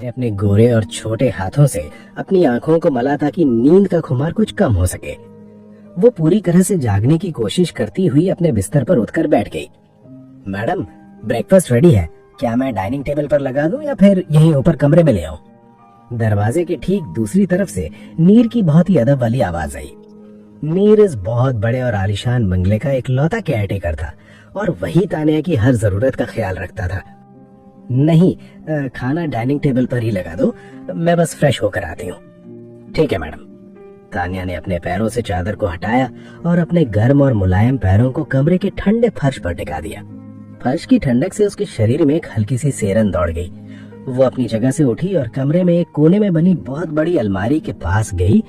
अपने गोरे और छोटे हाथों से अपनी आंखों को मला ताकि नींद का खुमार कुछ कम हो सके। वो पूरी तरह से जागने की कोशिश करती हुई अपने बिस्तर पर उठकर बैठ गई। मैडम, ब्रेकफास्ट रेडी है, क्या मैं डाइनिंग टेबल पर लगा दूं या फिर यहीं ऊपर कमरे में ले आऊं? दरवाजे के ठीक दूसरी तरफ से मीर की बहुत ही अदब वाली आवाज आई। मीर इस बहुत बड़े और आलीशान बंगले का इकलौता केयरटेकर था और वही तानिया की हर जरूरत का ख्याल रखता था। नहीं, खाना डाइनिंग टेबल पर ही लगा दो, मैं बस फ्रेश होकर आती हूँ। ठीक है मैडम। तानिया ने अपने पैरों से चादर को हटाया और अपने गर्म और मुलायम पैरों को कमरे के ठंडे फर्श पर टिका दिया। फर्श की ठंडक से उसके शरीर में एक हल्की सी सेरन दौड़ गई। वो अपनी जगह से उठी और कमरे में एक कोने में बनी बहुत बड़ी अलमारी के पास गई।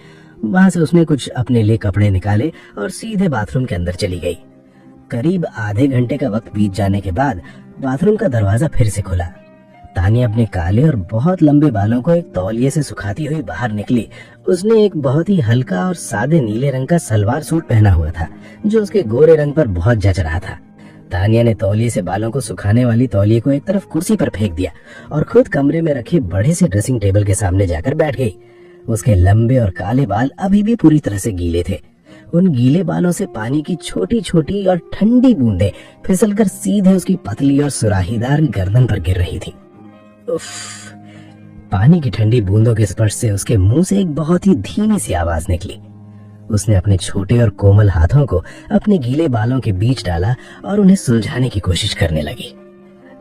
वहां से उसने कुछ अपने लिए कपड़े निकाले और सीधे बाथरूम के अंदर चली गई। करीब आधे घंटे का वक्त बीत जाने के बाद बाथरूम का दरवाजा फिर से खुला। तानिया अपने काले और बहुत लंबे बालों को एक तौलिए से सुखाती हुई बाहर निकली। उसने एक बहुत ही हल्का और सादे नीले रंग का सलवार सूट पहना हुआ था जो उसके गोरे रंग पर बहुत जच रहा था। तानिया ने तौलिए से बालों को सुखाने वाली तौलिए को एक तरफ कुर्सी पर फेंक दिया और खुद कमरे में रखे बड़े से ड्रेसिंग टेबल के सामने जाकर बैठ गई। उसके लंबे और काले बाल अभी भी पूरी तरह से गीले थे। उन गीले बालों से पानी की छोटी छोटी और ठंडी बूंदें फिसलकर सीधे उसकी पतली और सुराहीदार गर्दन पर गिर रही थी। उफ! पानी की ठंडी बूंदों के स्पर्श से उसके मुंह से एक बहुत ही धीमी सी आवाज निकली। उसने अपने छोटे और कोमल हाथों को अपने गीले बालों के बीच डाला और उन्हें सुलझाने की कोशिश करने लगी।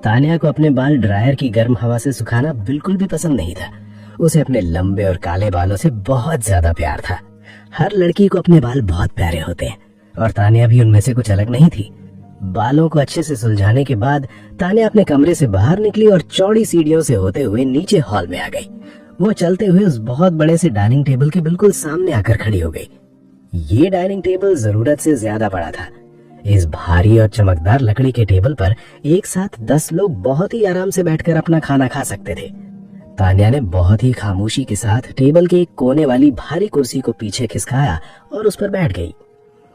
तानिया को अपने बाल ड्रायर की गर्म हवा से सुखाना बिल्कुल भी पसंद नहीं था। उसे अपने लंबे और काले बालों से बहुत ज्यादा प्यार था। हर लड़की को अपने बाल बहुत प्यारे होते हैं और तानिया भी उनमें से कुछ अलग नहीं थी। बालों को अच्छे से सुलझाने के बाद तानिया अपने कमरे से बाहर निकली और चौड़ी सीढ़ियों से होते हुए नीचे हॉल में आ गई। वो चलते हुए उस बहुत बड़े से डाइनिंग टेबल के बिल्कुल सामने आकर खड़ी हो गई। ये डाइनिंग टेबल जरूरत से ज्यादा बड़ा था। इस भारी और चमकदार लकड़ी के टेबल पर एक साथ 10 लोग बहुत ही आराम से बैठकर अपना खाना खा सकते थे। तानिया ने बहुत ही खामोशी के साथ टेबल के एक कोने वाली भारी कुर्सी को पीछे खिसकाया और उस पर बैठ गई।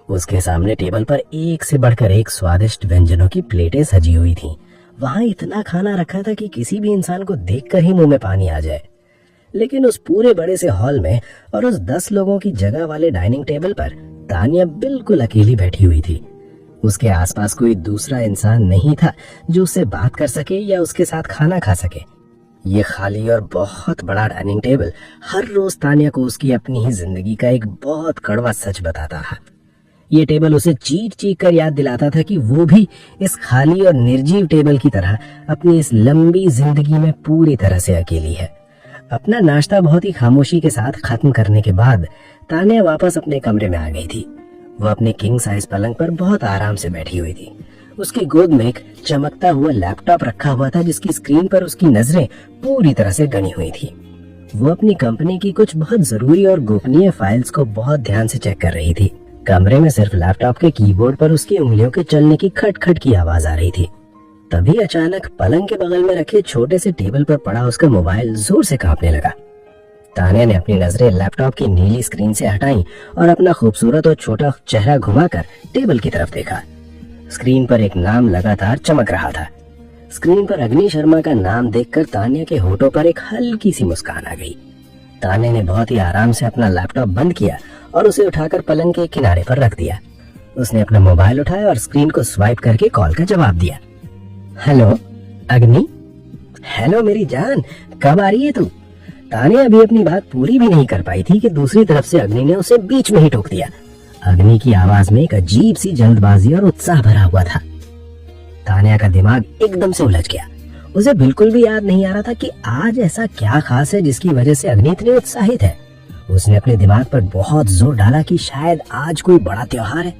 उसके सामने टेबल पर एक से बढ़कर एक स्वादिष्ट व्यंजनों की प्लेटें सजी हुई थीं। वहां इतना खाना रखा था कि किसी भी इंसान को देखकर ही मुंह में पानी आ जाए। लेकिन उस पूरे बड़े से हॉल में और उस 10 लोगों की जगह वाले डाइनिंग टेबल पर तानिया बिल्कुल अकेली बैठी हुई थी। उसके आसपास कोई दूसरा इंसान नहीं था जो उससे बात कर सके या उसके साथ खाना खा सके। ये खाली और बहुत बड़ा डाइनिंग टेबल हर रोज तानिया को उसकी अपनी ही जिंदगी का एक बहुत कड़वा सच बताता था। ये टेबल उसे चीख चीख कर याद दिलाता था कि वो भी इस खाली और निर्जीव टेबल की तरह अपनी इस लंबी जिंदगी में पूरी तरह से अकेली है। अपना नाश्ता बहुत ही खामोशी के साथ खत्म करने के बाद तानिया वापस अपने कमरे में आ गई थी। वो अपने किंग साइज पलंग पर बहुत आराम से बैठी हुई थी। उसकी गोद में एक चमकता हुआ लैपटॉप रखा हुआ था जिसकी स्क्रीन पर उसकी नजरें पूरी तरह से गनी हुई थी। वो अपनी कंपनी की कुछ बहुत जरूरी और गोपनीय फाइल्स को बहुत ध्यान से चेक कर रही थी। कमरे में सिर्फ लैपटॉप के कीबोर्ड पर उसकी उंगलियों के चलने की खटखट की आवाज आ रही थी। तभी अचानक पलंग के बगल में रखे छोटे से टेबल पर पड़ा उसका मोबाइल जोर से कांपने लगा। तानिया ने अपनी नजरें लैपटॉप की नीली स्क्रीन से हटाई और अपना खूबसूरत और छोटा चेहरा घुमाकर टेबल की तरफ देखा। स्क्रीन पर एक नाम लगातार चमक रहा था। स्क्रीन पर अग्नि शर्मा का नाम देखकर तानिया के होठों पर एक हल्की सी मुस्कान आ गई। तानिया ने बहुत ही आराम से अपना लैपटॉप बंद किया और उसे उठाकर पलंग के किनारे पर रख दिया। उसने अपना मोबाइल उठाया और स्क्रीन को स्वाइप करके कॉल का जवाब दिया। हेलो अग्नि। हेलो मेरी जान, कब आ रही है तू? तानिया अभी अपनी बात पूरी भी नहीं कर पाई थी कि दूसरी तरफ से अग्नि ने उसे बीच में ही टोक दिया। अग्नि की आवाज में एक अजीब सी जल्दबाजी और उत्साह भरा हुआ था। तानिया का दिमाग एकदम से उलझ गया। उसे बिल्कुल भी याद नहीं आ रहा था कि आज ऐसा क्या खास है जिसकी वजह से अग्नि इतनी उत्साहित है। उसने अपने दिमाग पर बहुत जोर डाला कि शायद आज कोई बड़ा त्योहार है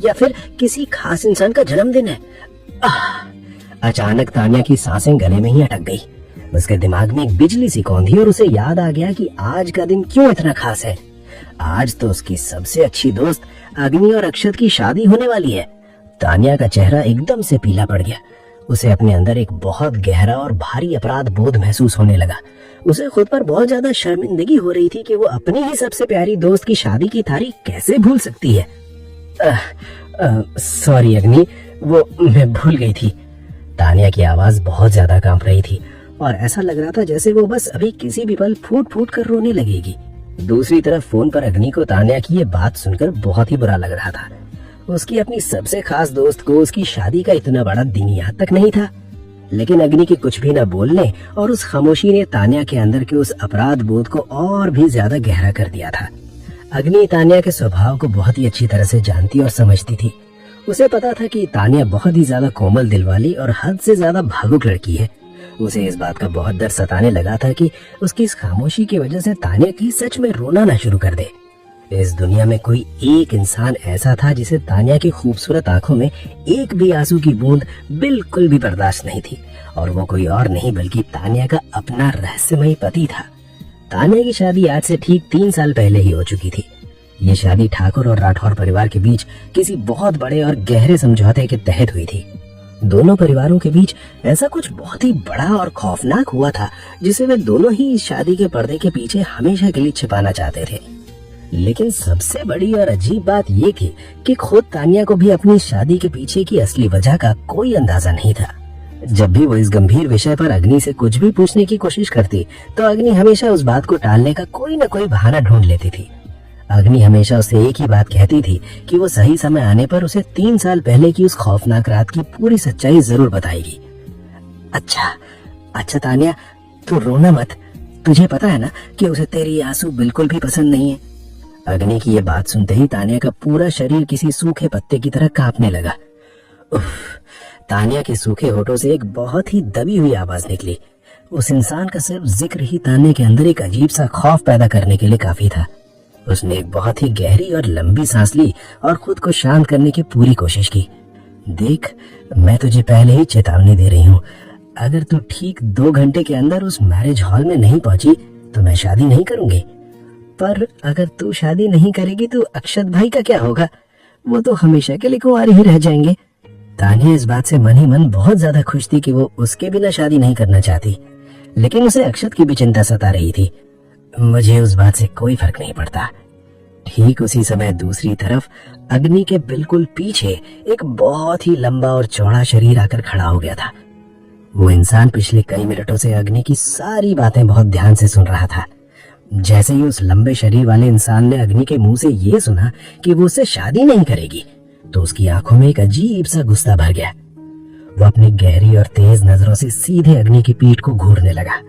या फिर किसी खास इंसान का जन्मदिन है। अचानक तानिया की सांसें गले में ही अटक गई। उसके दिमाग में एक बिजली सी कौंधी और उसे याद आ गया कि आज का दिन क्यों इतना खास है। आज तो उसकी सबसे अच्छी दोस्त अग्नि और अक्षत की शादी होने वाली है। तानिया का चेहरा एकदम से पीला पड़ गया। उसे अपने अंदर एक बहुत गहरा और भारी अपराध बोध महसूस होने लगा। उसे खुद पर बहुत ज्यादा शर्मिंदगी हो रही थी कि वो अपनी ही सबसे प्यारी दोस्त की शादी की तारीख कैसे भूल सकती है। सॉरी अग्नि, वो मैं भूल गई थी। तानिया की आवाज बहुत ज्यादा कांप रही थी। और ऐसा लग रहा था जैसे वो बस अभी किसी भी पल फूट फूट कर रोने लगेगी। दूसरी तरफ फोन पर अग्नि को तान्या की ये बात सुनकर बहुत ही बुरा लग रहा था। उसकी अपनी सबसे खास दोस्त को उसकी शादी का इतना बड़ा दिन याद तक नहीं था। लेकिन अग्नि के कुछ भी न बोलने और उस खामोशी ने तान्या के अंदर के उस अपराध बोध को और भी ज्यादा गहरा कर दिया था। अग्नि तान्या के स्वभाव को बहुत ही अच्छी तरह से जानती और समझती थी। उसे पता था कि तान्या बहुत ही ज्यादा कोमल दिल वाली और हद से ज्यादा भावुक लड़की है। उसे इस बात का बहुत डर सताने लगा था कि उसकी इस खामोशी की वजह से तान्या की सच में रोना ना शुरू कर दे। इस दुनिया में कोई एक इंसान ऐसा था जिसे तान्या की खूबसूरत आंखों में एक भी आंसू की बूंद बिल्कुल भी बर्दाश्त नहीं थी, और वो कोई और नहीं बल्कि तान्या का अपना रहस्यमयी पति था। तान्या की शादी आज से ठीक 3 साल पहले ही हो चुकी थी। ये शादी ठाकुर और राठौर परिवार के बीच किसी बहुत बड़े और गहरे समझौते के तहत हुई थी। दोनों परिवारों के बीच ऐसा कुछ बहुत ही बड़ा और खौफनाक हुआ था जिसे वे दोनों ही इस शादी के पर्दे के पीछे हमेशा के लिए छिपाना चाहते थे। लेकिन सबसे बड़ी और अजीब बात ये थी कि खुद तान्या को भी अपनी शादी के पीछे की असली वजह का कोई अंदाजा नहीं था। जब भी वो इस गंभीर विषय पर अग्नि से कुछ भी पूछने की कोशिश करती तो अग्नि हमेशा उस बात को टालने का कोई न कोई बहाना ढूंढ लेती थी। अग्नि हमेशा उसे एक ही बात कहती थी कि वो सही समय आने पर उसे 3 साल पहले की उस खौफनाक रात की पूरी सच्चाई जरूर बताएगी। अच्छा तान्या, तू रोना मत। तुझे पता है ना कि उसे तेरी आंसू बिल्कुल भी पसंद नहीं है। अग्नि की ये बात सुनते ही तान्या का पूरा शरीर किसी सूखे पत्ते की तरह कांपने लगा। उफ, तान्या के सूखे होठों से एक बहुत ही दबी हुई आवाज निकली। उस इंसान का सिर्फ जिक्र ही तान्या के अंदर एक अजीब सा खौफ पैदा करने के लिए काफी था। उसने एक बहुत ही गहरी और लंबी सांस ली और खुद को शांत करने की पूरी कोशिश की। देख, मैं तुझे पहले ही चेतावनी दे रही हूँ। अगर तू ठीक 2 घंटे के अंदर उस मैरिज हॉल में नहीं पहुंची तो मैं शादी नहीं करूंगी। पर अगर तू शादी नहीं करेगी तो अक्षत भाई का क्या होगा? वो तो हमेशा के लिए कुंवारी ही रह जाएंगे। तान्या इस बात से मन ही मन बहुत ज्यादा खुश थी कि वो उसके बिना शादी नहीं करना चाहती, लेकिन उसे अक्षत की भी चिंता सता रही थी। मुझे उस बात से कोई फर्क नहीं पड़ता। ठीक उसी समय दूसरी तरफ अग्नि के बिल्कुल पीछे एक बहुत ही लंबा और चौड़ा शरीर आकर खड़ा हो गया था। वो इंसान पिछले कई मिनटों से अग्नि की सारी बातें बहुत ध्यान से सुन रहा था। जैसे ही उस लंबे शरीर वाले इंसान ने अग्नि के मुंह से ये सुना कि वो उससे शादी नहीं करेगी तो उसकी आंखों में एक अजीब सा गुस्सा भर गया। वो अपनी गहरी और तेज नजरों से सीधे अग्नि की पीठ को घूरने लगा।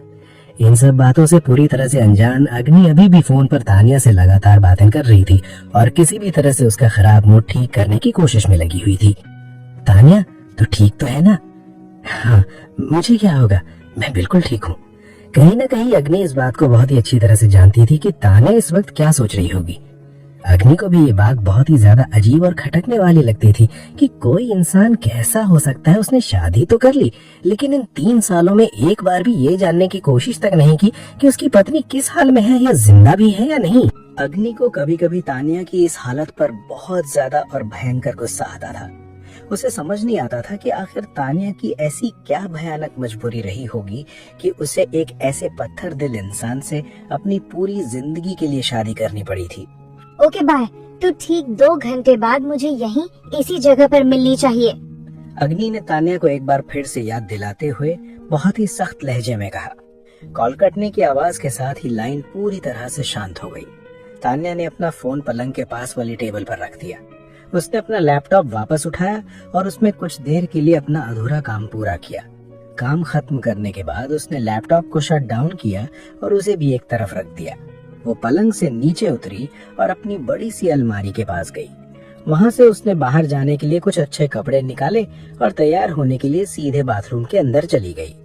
इन सब बातों से पूरी तरह से अनजान अग्नि अभी भी फोन पर तान्या से लगातार बातें कर रही थी और किसी भी तरह से उसका खराब मूड ठीक करने की कोशिश में लगी हुई थी। तान्या, तू ठीक तो है ना? हाँ, मुझे क्या होगा, मैं बिल्कुल ठीक हूँ। कहीं न कहीं अग्नि इस बात को बहुत ही अच्छी तरह से जानती थी कि तान्या इस वक्त क्या सोच रही होगी। अग्नि को भी ये बात बहुत ही ज्यादा अजीब और खटकने वाली लगती थी कि कोई इंसान कैसा हो सकता है, उसने शादी तो कर ली लेकिन इन 3 सालों में एक बार भी ये जानने की कोशिश तक नहीं की कि उसकी पत्नी किस हाल में है या जिंदा भी है या नहीं। अग्नि को कभी कभी तान्या की इस हालत पर बहुत ज्यादा और भयंकर गुस्सा आता था। उसे समझ नहीं आता था कि आखिर तान्या की ऐसी क्या भयानक मजबूरी रही होगी कि उसे एक ऐसे पत्थर दिल इंसान से अपनी पूरी जिंदगी के लिए शादी करनी पड़ी थी। ओके बाय, तू ठीक 2 घंटे बाद मुझे यहीं इसी जगह पर मिलनी चाहिए। अग्नि ने तान्या को एक बार फिर से याद दिलाते हुए बहुत ही सख्त लहजे में कहा। कॉल कटने की आवाज के साथ ही लाइन पूरी तरह से शांत हो गई। तान्या ने अपना फोन पलंग के पास वाली टेबल पर रख दिया। उसने अपना लैपटॉप वापस उठाया और उसमें कुछ देर के लिए अपना अधूरा काम पूरा किया। काम खत्म करने के बाद उसने लैपटॉप को शट डाउन किया और उसे भी एक तरफ रख दिया। वो पलंग से नीचे उतरी और अपनी बड़ी सी अलमारी के पास गई। वहां से उसने बाहर जाने के लिए कुछ अच्छे कपड़े निकाले और तैयार होने के लिए सीधे बाथरूम के अंदर चली गई।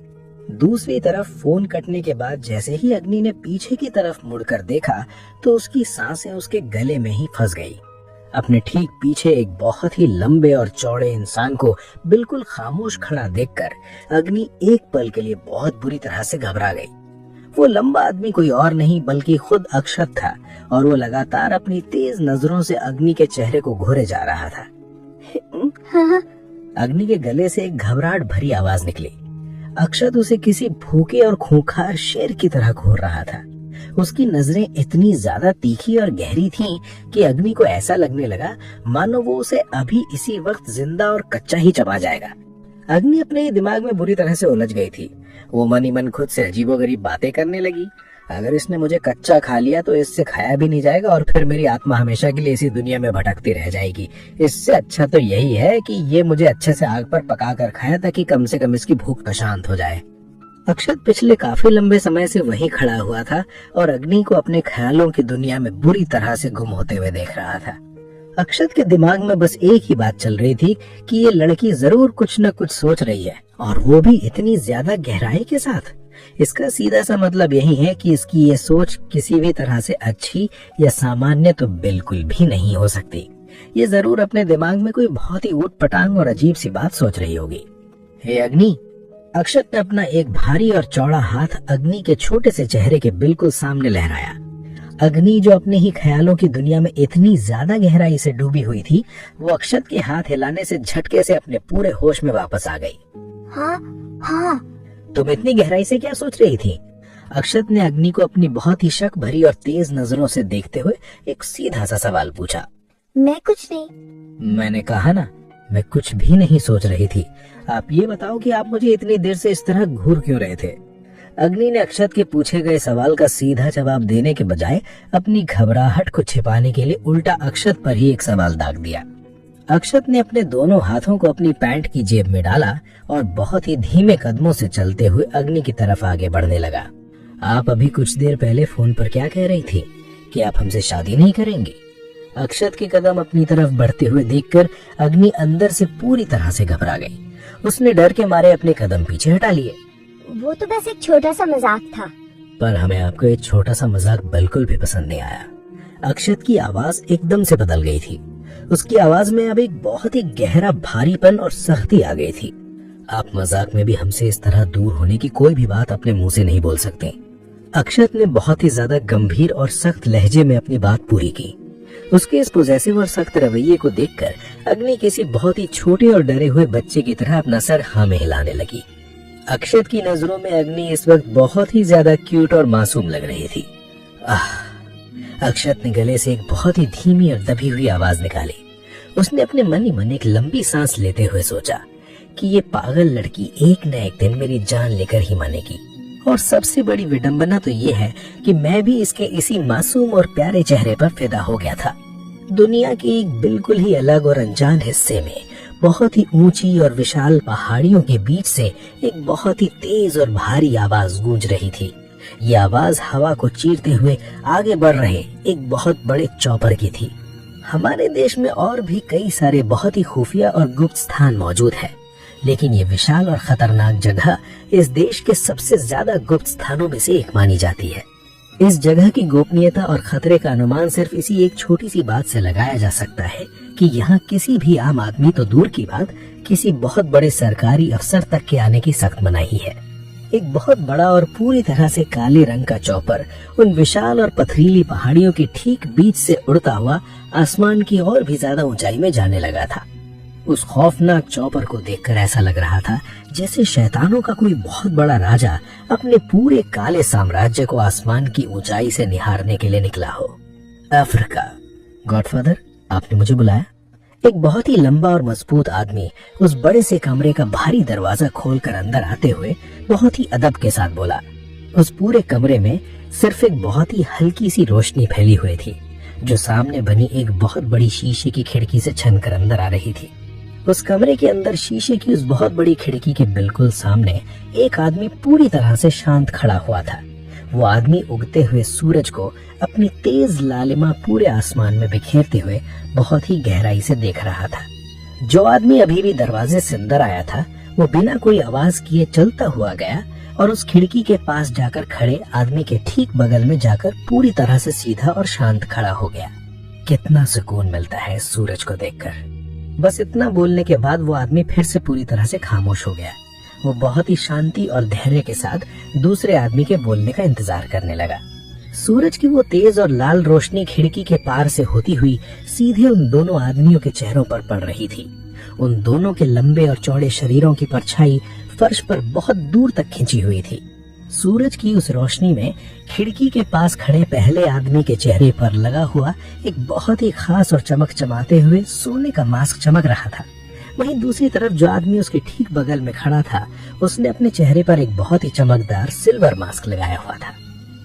दूसरी तरफ फोन कटने के बाद जैसे ही अग्नि ने पीछे की तरफ मुड़कर देखा तो उसकी सांसें उसके गले में ही फंस गई। अपने ठीक पीछे एक बहुत ही लंबे और चौड़े इंसान को बिल्कुल खामोश खड़ा देखकर अग्नि एक पल के लिए बहुत बुरी तरह से घबरा गई। वो लंबा आदमी कोई और नहीं बल्कि खुद अक्षत था और वो लगातार अपनी तेज नजरों से अग्नि के चेहरे को घूरे जा रहा था। हाँ। अग्नि के गले से एक घबराहट भरी आवाज निकली। अक्षत उसे किसी भूखे और खूंखार शेर की तरह घूर रहा था। उसकी नजरें इतनी ज्यादा तीखी और गहरी थीं कि अग्नि को ऐसा लगने लगा मानो वो उसे अभी इसी वक्त जिंदा और कच्चा ही चबा जाएगा। अग्नि अपने ही दिमाग में बुरी तरह से उलझ गई थी। वो मन ही मन खुद से अजीबोगरीब बातें करने लगी। अगर इसने मुझे कच्चा खा लिया तो इससे खाया भी नहीं जाएगा और फिर मेरी आत्मा हमेशा के लिए इसी दुनिया में भटकती रह जाएगी। इससे अच्छा तो यही है कि ये मुझे अच्छे से आग पर पका कर खाया, ताकि कम से कम इसकी भूख तो शांत हो जाए। अक्षत पिछले काफी लंबे समय से वहीं खड़ा हुआ था और अग्नि को अपने ख्यालों की दुनिया में बुरी तरह से गुम होते हुए देख रहा था। अक्षत के दिमाग में बस एक ही बात चल रही थी कि ये लड़की जरूर कुछ न कुछ सोच रही है, और वो भी इतनी ज्यादा गहराई के साथ। इसका सीधा सा मतलब यही है कि इसकी ये सोच किसी भी तरह से अच्छी या सामान्य तो बिल्कुल भी नहीं हो सकती। ये जरूर अपने दिमाग में कोई बहुत ही ऊटपटांग और अजीब सी बात सोच रही होगी। हे अग्नि! अक्षत ने अपना एक भारी और चौड़ा हाथ अग्नि के छोटे से चेहरे के बिल्कुल सामने लहराया। अग्नि, जो अपने ही ख्यालों की दुनिया में इतनी ज्यादा गहराई से डूबी हुई थी, वो अक्षत के हाथ हिलाने से झटके से अपने पूरे होश में वापस आ गई। हाँ हाँ। तुम इतनी गहराई से क्या सोच रही थी? अक्षत ने अग्नि को अपनी बहुत ही शक भरी और तेज नजरों से देखते हुए एक सीधा सा सवाल पूछा। मैं कुछ नहीं। मैंने कहा ना, मैं कुछ भी नहीं सोच रही थी। आप ये बताओ कि आप मुझे इतनी देर से इस तरह घूर क्यों रहे थे? अग्नि ने अक्षत के पूछे गए सवाल का सीधा जवाब देने के बजाय अपनी घबराहट को छिपाने के लिए उल्टा अक्षत पर ही एक सवाल दाग दिया। अक्षत ने अपने दोनों हाथों को अपनी पैंट की जेब में डाला और बहुत ही धीमे कदमों से चलते हुए अग्नि की तरफ आगे बढ़ने लगा। आप अभी कुछ देर पहले फोन पर क्या कह रही थी कि आप हमसे शादी नहीं करेंगे? अक्षत के कदम अपनी तरफ बढ़ते हुए देखकर अग्नि अंदर से पूरी तरह से घबरा गई। उसने डर के मारे अपने कदम पीछे हटा लिए। वो तो बस एक छोटा सा मजाक था। पर हमें आपका ये छोटा सा मजाक बिल्कुल भी पसंद नहीं आया। अक्षत की आवाज एकदम से बदल गई थी। उसकी आवाज में अब एक बहुत ही गहरा भारीपन और सख्ती आ गई थी। आप मजाक में भी हमसे इस तरह दूर होने की कोई भी बात अपने मुंह से नहीं बोल सकते। अक्षत ने बहुत ही ज्यादा गंभीर और सख्त लहजे में अपनी बात पूरी की। उसके इस पॉजिटिव और सख्त रवैये को देखकर अग्नि किसी बहुत ही छोटे और डरे हुए बच्चे की तरह अपना सर हाँ में हिलाने लगी। अक्षत की नजरों में अग्नि इस वक्त बहुत ही ज्यादा क्यूट और मासूम लग रही थी। अक्षत ने गले से एक बहुत ही धीमी और दबी हुई आवाज निकाली। उसने अपने मन ही मन एक लंबी सांस लेते हुए सोचा कि ये पागल लड़की एक न एक दिन मेरी जान लेकर ही मानेगी। और सबसे बड़ी विडंबना तो ये है कि मैं भी इसके इसी मासूम और प्यारे चेहरे पर फिदा हो गया था। दुनिया के एक बिल्कुल ही अलग और अनजान हिस्से में बहुत ही ऊंची और विशाल पहाड़ियों के बीच से एक बहुत ही तेज और भारी आवाज गूंज रही थी। ये आवाज हवा को चीरते हुए आगे बढ़ रहे एक बहुत बड़े चॉपर की थी। हमारे देश में और भी कई सारे बहुत ही खुफिया और गुप्त स्थान मौजूद है, लेकिन ये विशाल और खतरनाक जगह इस देश के सबसे ज्यादा गुप्त स्थानों में से एक मानी जाती है। इस जगह की गोपनीयता और खतरे का अनुमान सिर्फ इसी एक छोटी सी बात से लगाया जा सकता है कि यहाँ किसी भी आम आदमी तो दूर की बात, किसी बहुत बड़े सरकारी अफसर तक के आने की सख्त मनाही है। एक बहुत बड़ा और पूरी तरह से काले रंग का चॉपर उन विशाल और पथरीली पहाड़ियों के ठीक बीच से उड़ता हुआ आसमान की और भी ज्यादा ऊंचाई में जाने लगा था। उस खौफनाक चॉपर को देखकर ऐसा लग रहा था जैसे शैतानों का कोई बहुत बड़ा राजा अपने पूरे काले साम्राज्य को आसमान की ऊंचाई से निहारने के लिए निकला हो। अफ्रीका। गॉडफादर, आपने मुझे बुलाया? एक बहुत ही लंबा और मजबूत आदमी उस बड़े से कमरे का भारी दरवाजा खोलकर अंदर आते हुए बहुत ही अदब के साथ बोला। उस पूरे कमरे में सिर्फ एक बहुत ही हल्की सी रोशनी फैली हुई थी, जो सामने बनी एक बहुत बड़ी शीशे की खिड़की से छनकर अंदर आ रही थी। उस कमरे के अंदर शीशे की उस बहुत बड़ी खिड़की के बिल्कुल सामने एक आदमी पूरी तरह से शांत खड़ा हुआ था। वो आदमी उगते हुए सूरज को अपनी तेज लालिमा पूरे आसमान में बिखेरते हुए बहुत ही गहराई से देख रहा था। जो आदमी अभी भी दरवाजे से अंदर आया था, वो बिना कोई आवाज किए चलता हुआ गया और उस खिड़की के पास जाकर खड़े आदमी के ठीक बगल में जाकर पूरी तरह से सीधा और शांत खड़ा हो गया। कितना सुकून मिलता है सूरज को देखकर। बस इतना बोलने के बाद वो आदमी फिर से पूरी तरह से खामोश हो गया। वो बहुत ही शांति और धैर्य के साथ दूसरे आदमी के बोलने का इंतजार करने लगा। सूरज की वो तेज और लाल रोशनी खिड़की के पार से होती हुई सीधे उन दोनों आदमियों के चेहरों पर पड़ रही थी। उन दोनों के लंबे और चौड़े शरीरों की परछाई फर्श पर बहुत दूर तक खिंची हुई थी। सूरज की उस रोशनी में खिड़की के पास खड़े पहले आदमी के चेहरे पर लगा हुआ एक बहुत ही खास और चमक चमाते हुए सोने का मास्क चमक रहा था। वहीं दूसरी तरफ जो आदमी उसके ठीक बगल में खड़ा था, उसने अपने चेहरे पर एक बहुत ही चमकदार सिल्वर मास्क लगाया हुआ था।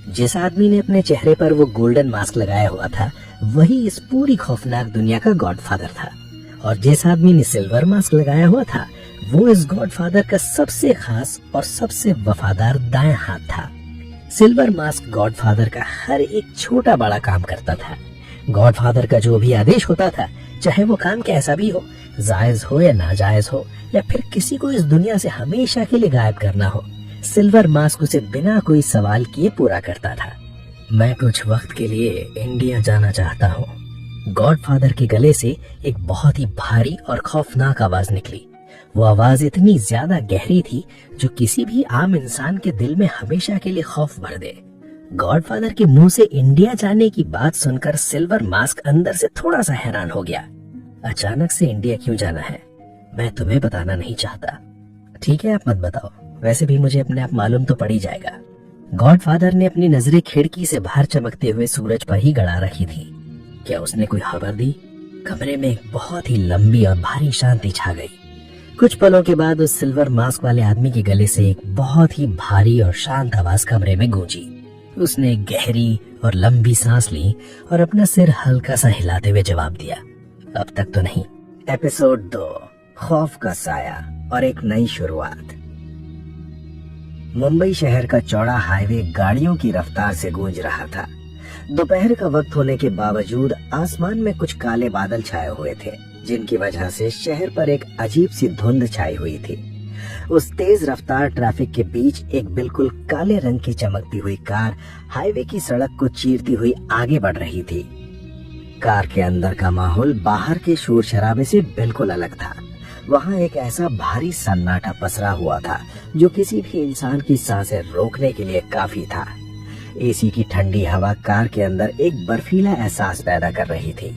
जिस आदमी ने अपने चेहरे पर वो गोल्डन मास्क लगाया हुआ था, वही इस पूरी खौफनाक दुनिया का गॉडफादर था। और जिस आदमी ने सिल्वर मास्क लगाया हुआ था, वो इस गॉडफादर का सबसे खास और सबसे वफादार दाएं हाथ था। सिल्वर मास्क गॉडफादर का हर एक छोटा बड़ा काम करता था। गॉडफादर का जो भी आदेश होता था, चाहे वो काम कैसा भी हो, जायज हो या नाजायज हो, या फिर किसी को इस दुनिया से हमेशा के लिए गायब करना हो, सिल्वर मास्क उसे बिना कोई सवाल किए पूरा करता था। मैं कुछ वक्त के लिए इंडिया जाना चाहता हूँ। गॉडफादर के गले से एक बहुत ही भारी और खौफनाक आवाज निकली। वो आवाज इतनी ज्यादा गहरी थी जो किसी भी आम इंसान के दिल में हमेशा के लिए खौफ भर दे। गॉडफादर के मुंह से इंडिया जाने की बात सुनकर सिल्वर मास्क अंदर से थोड़ा सा हैरान हो गया। अचानक से इंडिया क्यों जाना है? मैं तुम्हें बताना नहीं चाहता। ठीक है, आप मत बताओ, वैसे भी मुझे अपने आप मालूम तो पड़ ही जाएगा। गॉडफादर ने अपनी नजरें खिड़की से बाहर चमकते हुए सूरज पर ही गड़ा रखी थी। क्या उसने कोई खबर दी? कमरे में एक बहुत ही लंबी और भारी शांति छा गई। कुछ पलों के बाद उस सिल्वर मास्क वाले आदमी के गले से एक बहुत ही भारी और शांत आवाज कमरे में गूंजी। उसने एक गहरी और लंबी सांस ली और अपना सिर हल्का सा हिलाते हुए जवाब दिया, अब तक तो नहीं। एपिसोड 2, खौफ का साया और एक नई शुरुआत। मुंबई शहर का चौड़ा हाईवे गाड़ियों की रफ्तार से गूंज रहा था। दोपहर का वक्त होने के बावजूद आसमान में कुछ काले बादल छाए हुए थे, जिनकी वजह से शहर पर एक अजीब सी धुंध छाई हुई थी। उस तेज रफ्तार ट्रैफिक के बीच एक बिल्कुल काले रंग की चमकती हुई कार हाईवे की सड़क को चीरती हुई आगे बढ़ रही थी। कार के अंदर का माहौल बाहर के शोर शराबे से बिल्कुल अलग था। वहाँ एक ऐसा भारी सन्नाटा पसरा हुआ था जो किसी भी इंसान की सांसें रोकने के लिए काफी था। एसी की ठंडी हवा कार के अंदर एक बर्फीला एहसास पैदा कर रही थी।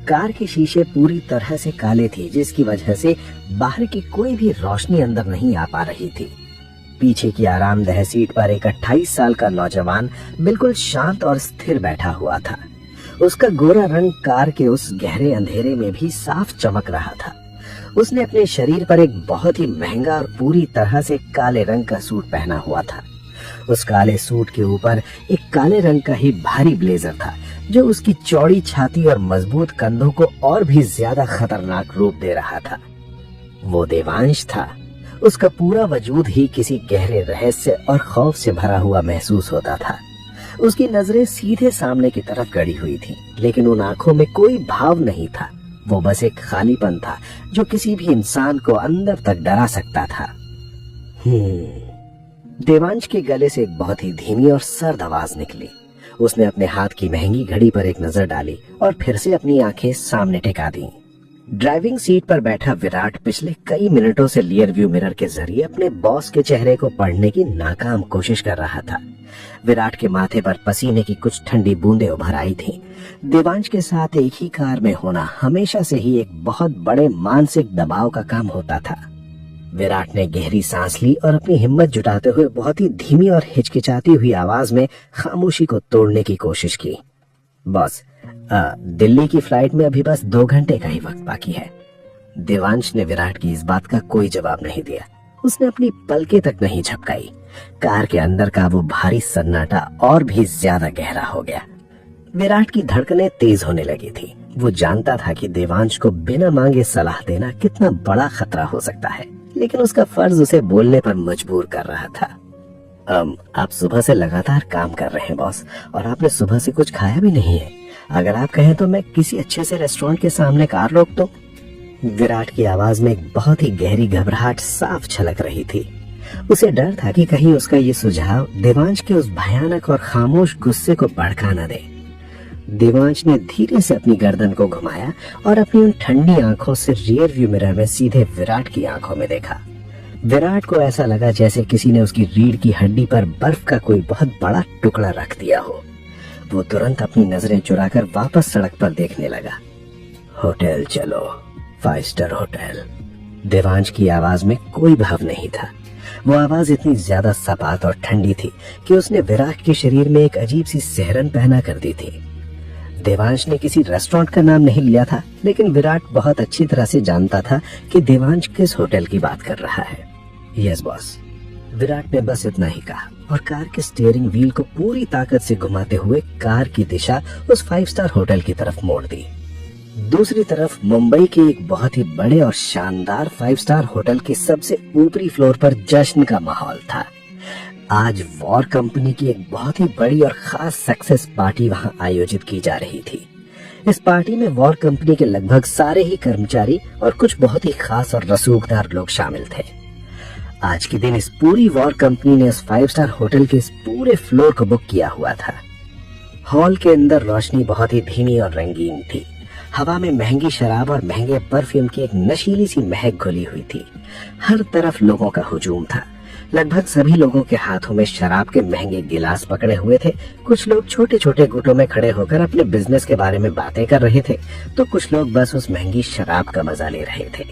कार के शीशे पूरी तरह से काले थे, जिसकी वजह से बाहर की कोई भी रोशनी अंदर नहीं आ पा रही थी। पीछे की आरामदेह सीट पर एक 28 साल का नौजवान बिल्कुल शांत और स्थिर बैठा हुआ था। उसका गोरा रंग कार के उस गहरे अंधेरे में भी साफ चमक रहा था। उसने अपने शरीर पर एक बहुत ही महंगा और पूरी तरह से काले रंग का सूट पहना हुआ था। उस काले सूट के ऊपर एक काले रंग का ही भारी ब्लेजर था, जो उसकी चौड़ी छाती और मजबूत कंधों को और भी ज्यादा खतरनाक रूप दे रहा था। वो देवांश था। उसका पूरा वजूद ही किसी गहरे रहस्य और खौफ से भरा हुआ महसूस होता था। उसकी नजरें सीधे सामने की तरफ गड़ी हुई थी, लेकिन उन आंखों में कोई भाव नहीं था। वो बस एक खालीपन था जो किसी भी इंसान को अंदर तक डरा सकता था। देवांश के गले से एक बहुत ही धीमी और सर्द आवाज निकली। उसने अपने हाथ की महंगी घड़ी पर एक नजर डाली और फिर से अपनी आंखें सामने टिका दी। ड्राइविंग सीट पर बैठा विराट पिछले कई मिनटों से रियर व्यू मिरर के जरिए अपने बॉस के चेहरे को पढ़ने की नाकाम कोशिश कर रहा था। विराट के माथे पर पसीने की कुछ ठंडी बूंदें उभर आई थीं। देवांश के साथ एक ही कार में होना हमेशा से ही एक बहुत बड़े मानसिक दबाव का काम होता था। विराट ने गहरी सांस ली और अपनी हिम्मत जुटाते हुए बहुत ही धीमी और हिचकिचाती हुई आवाज में खामोशी को तोड़ने की कोशिश की। बॉस, दिल्ली की फ्लाइट में अभी बस 2 घंटे का ही वक्त बाकी है। देवांश ने विराट की इस बात का कोई जवाब नहीं दिया। उसने अपनी पलकें तक नहीं झपकाई। कार के अंदर का वो भारी सन्नाटा और भी ज्यादा गहरा हो गया। विराट की धड़कनें तेज होने लगी थी। वो जानता था कि देवांश को बिना मांगे सलाह देना कितना बड़ा खतरा हो सकता है, लेकिन उसका फर्ज उसे बोलने पर मजबूर कर रहा था। आप सुबह से लगातार काम कर रहे हैं बॉस, और आपने सुबह से कुछ खाया भी नहीं है। अगर आप कहें तो मैं किसी अच्छे से रेस्टोरेंट के सामने कार रोक दूं। विराट की आवाज में एक बहुत ही गहरी घबराहट साफ झलक रही थी। उसे डर था कि कहीं उसका ये सुझाव देवांश के उस भयानक और खामोश गुस्से को भड़का न दे। देवांश ने धीरे से अपनी गर्दन को घुमाया और अपनी उन ठंडी आंखों से रियर व्यू मिरर में सीधे विराट की आंखों में देखा। विराट को ऐसा लगा जैसे किसी ने उसकी रीढ़ की हड्डी पर बर्फ का कोई बहुत बड़ा टुकड़ा रख दिया हो। वो तुरंत अपनी नजरें चुराकर वापस सड़क पर देखने लगा। होटल चलो, 5 स्टार होटल। देवांश की आवाज में कोई भाव नहीं था। वो आवाज इतनी ज्यादा सपाट और ठंडी थी कि उसने विराट के शरीर में एक अजीब सी सिहरन पहना कर दी थी। देवांश ने किसी रेस्टोरेंट का नाम नहीं लिया था, लेकिन विराट बहुत अच्छी तरह से जानता था कि देवांश किस होटल की बात कर रहा है। यस बॉस, विराट ने बस इतना ही कहा और कार के स्टीयरिंग व्हील को पूरी ताकत से घुमाते हुए कार की दिशा उस 5 स्टार होटल की तरफ मोड़ दी। दूसरी तरफ मुंबई के एक बहुत ही बड़े और शानदार 5 स्टार होटल के सबसे ऊपरी फ्लोर पर जश्न का माहौल था। आज वॉर कंपनी की एक बहुत ही बड़ी और खास सक्सेस पार्टी वहां आयोजित की जा रही थी। इस पार्टी में वॉर कंपनी के लगभग सारे ही कर्मचारी और कुछ बहुत ही खास और रसूखदार लोग शामिल थे। आज के दिन इस पूरी वॉर कंपनी ने इस 5 स्टार होटल के इस पूरे फ्लोर को बुक किया हुआ था। हॉल के अंदर रोशनी बहुत ही धीमी और रंगीन थी। हवा में महंगी शराब और महंगे परफ्यूम की एक नशीली सी महक घुली हुई थी। हर तरफ लोगों का हुजूम था। लगभग सभी लोगों के हाथों में शराब के महंगे गिलास पकड़े हुए थे। कुछ लोग छोटे छोटे गुटों में खड़े होकर अपने बिजनेस के बारे में बातें कर रहे थे, तो कुछ लोग बस उस महंगी शराब का मजा ले रहे थे।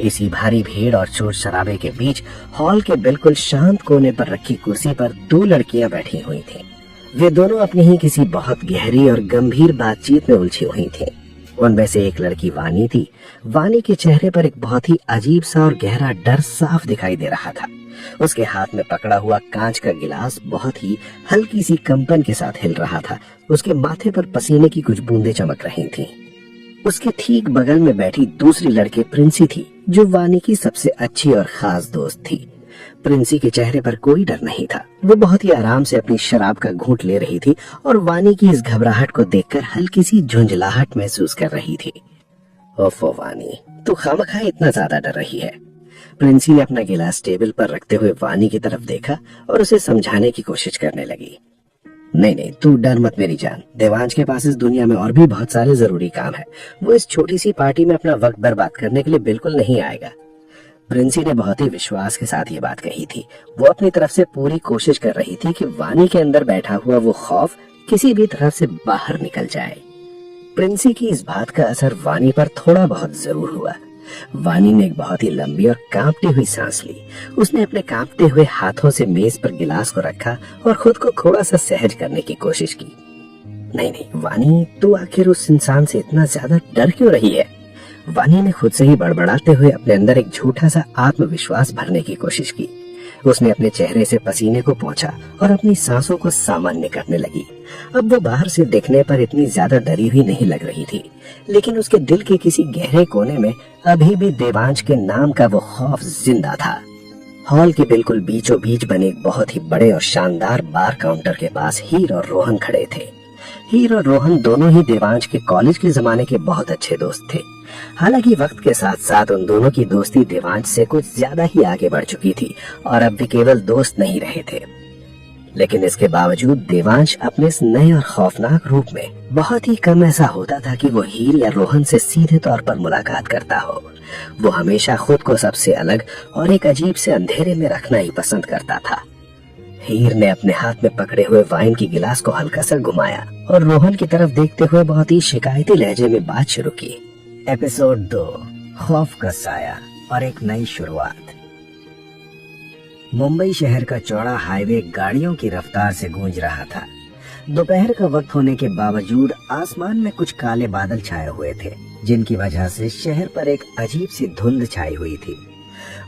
इसी भारी भीड़ और शोर शराबे के बीच हॉल के बिल्कुल शांत कोने पर रखी कुर्सी पर 2 लड़कियां बैठी हुई थीं। वे दोनों अपनी ही किसी बहुत गहरी और गंभीर बातचीत में उलझी हुई थीं। उनमें से एक लड़की वानी थी। वानी के चेहरे पर एक बहुत ही अजीब सा और गहरा डर साफ दिखाई दे रहा था। उसके हाथ में पकड़ा हुआ कांच का गिलास बहुत ही हल्की सी कंपन के साथ हिल रहा था। उसके माथे पर पसीने की कुछ बूंदें चमक रही थीं। उसके ठीक बगल में बैठी दूसरी लड़की प्रिंसी थी, जो वानी की सबसे अच्छी और खास दोस्त थी। प्रिंसी के चेहरे पर कोई डर नहीं था। वो बहुत ही आराम से अपनी शराब का घूंट ले रही थी और वानी की इस घबराहट को देखकर हल्की सी झुंझलाहट महसूस कर रही थी। ओफो वानी, तू खामखा इतना ज्यादा डर रही है। प्रिंसी ने अपना गिलास टेबल पर रखते हुए वानी की तरफ देखा और उसे समझाने की कोशिश करने लगी। नहीं नहीं, तू डर मत मेरी जान। देवांश के पास इस दुनिया में और भी बहुत सारे जरूरी काम है। वो इस छोटी सी पार्टी में अपना वक्त बर्बाद करने के लिए बिल्कुल नहीं आएगा। प्रिंसी ने बहुत ही विश्वास के साथ ये बात कही थी। वो अपनी तरफ से पूरी कोशिश कर रही थी कि वानी के अंदर बैठा हुआ वो खौफ किसी भी तरह से बाहर निकल जाए। प्रिंसी की इस बात का असर वानी पर थोड़ा बहुत जरूर हुआ। वानी ने एक बहुत ही लंबी और कांपती हुई सांस ली। उसने अपने कांपते हुए हाथों से मेज पर गिलास को रखा और खुद को थोड़ा सा सहज करने की कोशिश की। नहीं नहीं वानी, तू आखिर उस इंसान से इतना ज्यादा डर क्यों रही है? वानी ने खुद से ही बड़बड़ाते हुए अपने अंदर एक झूठा सा आत्मविश्वास भरने की कोशिश की। उसने अपने चेहरे से पसीने को पोंछा और अपनी सांसों को सामान्य करने लगी। अब वो बाहर से देखने पर इतनी ज्यादा डरी हुई नहीं लग रही थी, लेकिन उसके दिल के किसी गहरे कोने में अभी भी देवांश के नाम का वो खौफ जिंदा था। हॉल के बिल्कुल बीचों बीच बने एक बहुत ही बड़े और शानदार बार काउंटर के पास हीर और रोहन खड़े थे। हीर और रोहन दोनों ही देवांश के कॉलेज के जमाने के बहुत अच्छे दोस्त थे। हालांकि वक्त के साथ साथ उन दोनों की दोस्ती देवांश से कुछ ज्यादा ही आगे बढ़ चुकी थी और अब वे केवल दोस्त नहीं रहे थे। लेकिन इसके बावजूद देवांश अपने इस नए और खौफनाक रूप में बहुत ही कम ऐसा होता था कि वो हीर या रोहन से सीधे तौर पर मुलाकात करता हो। वो हमेशा खुद को सबसे अलग और एक अजीब से अंधेरे में रखना ही पसंद करता था। हीर ने अपने हाथ में पकड़े हुए वाइन की गिलास को हल्का सा घुमाया और रोहन की तरफ देखते हुए बहुत ही शिकायती लहजे में बात शुरू की। एपिसोड 2, खौफ का साया और एक नई शुरुआत। मुंबई शहर का चौड़ा हाईवे गाड़ियों की रफ्तार से गूंज रहा था। दोपहर का वक्त होने के बावजूद आसमान में कुछ काले बादल छाए हुए थे, जिनकी वजह से शहर पर एक अजीब सी धुंध छाई हुई थी।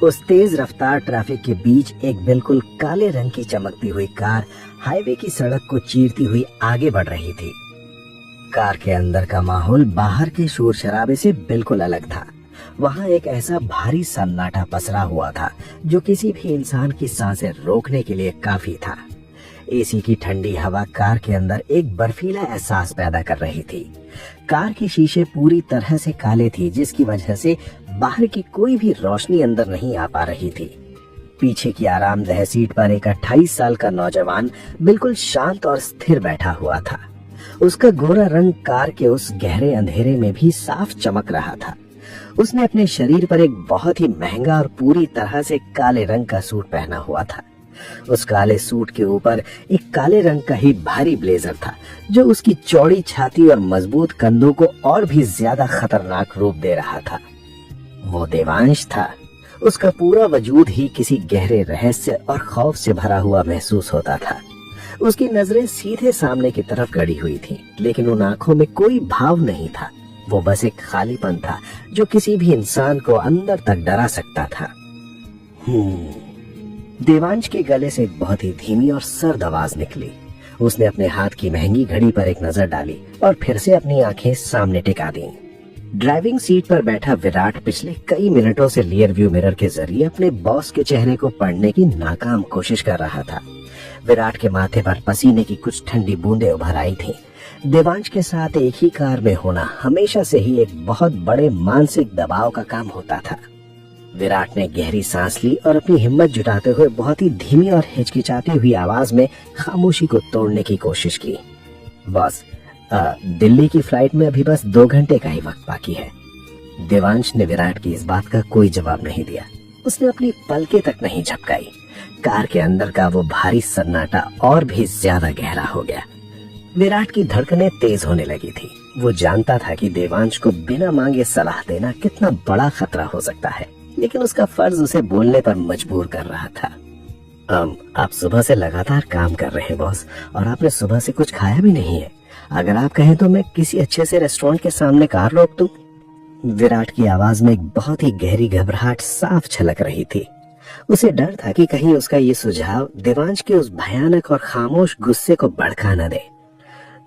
उस तेज रफ्तार ट्रैफिक के बीच एक बिल्कुल काले रंग की चमकती हुई कार हाईवे की सड़क को चीरती हुई आगे बढ़ रही थी। कार के अंदर का माहौल बाहर के शोर शराबे से बिल्कुल अलग था। वहाँ एक ऐसा भारी सन्नाटा पसरा हुआ था जो किसी भी इंसान की सांसें रोकने के लिए काफी था। एसी की ठंडी हवा कार के अंदर एक बर्फीला एहसास पैदा कर रही थी। कार के शीशे पूरी तरह से काले थे, जिसकी वजह से बाहर की कोई भी रोशनी अंदर नहीं आ पा रही थी। पीछे की आरामदेह सीट पर एक 28 साल का नौजवान बिल्कुल शांत और स्थिर बैठा हुआ था। उसका गोरा रंग कार के उस गहरे अंधेरे में भी साफ चमक रहा था। उसने अपने शरीर पर एक बहुत ही महंगा और पूरी तरह से काले रंग का सूट पहना हुआ था। उस काले सूट के ऊपर एक काले रंग का ही भारी ब्लेजर था, जो उसकी चौड़ी छाती और मजबूत कंधों को और भी ज्यादा खतरनाक रूप दे रहा था। वो देवांश था। उसका पूरा वजूद ही किसी गहरे रहस्य और खौफ से भरा हुआ महसूस होता था। उसकी नजरें सीधे सामने की तरफ गड़ी हुई थी, लेकिन उन आंखों में कोई भाव नहीं था। वो बस एक खालीपन था जो किसी भी इंसान को अंदर तक डरा सकता था। देवांश के गले से एक बहुत ही धीमी और सर्द आवाज निकली। उसने अपने हाथ की महंगी घड़ी पर एक नजर डाली और फिर से अपनी आंखें सामने टिका दी। ड्राइविंग सीट पर बैठा विराट पिछले कई मिनटों से रियर व्यू मिरर के जरिए अपने बॉस के चेहरे को पढ़ने की नाकाम कोशिश कर रहा था। विराट के माथे पर पसीने की कुछ ठंडी बूंदें उभर आई थीं। देवांश के साथ एक ही कार में होना हमेशा से ही एक बहुत बड़े मानसिक दबाव का काम होता था। विराट ने गहरी सांस ली और अपनी हिम्मत जुटाते हुए बहुत ही धीमी और हिचकिचाती हुई आवाज में खामोशी को तोड़ने की कोशिश की। बॉस, दिल्ली की फ्लाइट में अभी बस 2 घंटे का ही वक्त बाकी है। देवांश ने विराट की इस बात का कोई जवाब नहीं दिया। उसने अपनी पलकें तक नहीं झपकाई। कार के अंदर का वो भारी सन्नाटा और भी ज्यादा गहरा हो गया। विराट की धड़कनें तेज होने लगी थी। वो जानता था कि देवांश को बिना मांगे सलाह देना कितना बड़ा खतरा हो सकता है, लेकिन उसका फर्ज उसे बोलने पर मजबूर कर रहा था। आप सुबह से लगातार काम कर रहे हैं बॉस, और आपने सुबह से कुछ खाया भी नहीं है। अगर आप कहें तो मैं किसी अच्छे से रेस्टोरेंट के सामने कार रोक दूं। विराट की आवाज में एक बहुत ही गहरी घबराहट साफ झलक रही थी। उसे डर था कि कहीं उसका ये सुझाव देवांश के उस भयानक और खामोश गुस्से को भड़का न दे।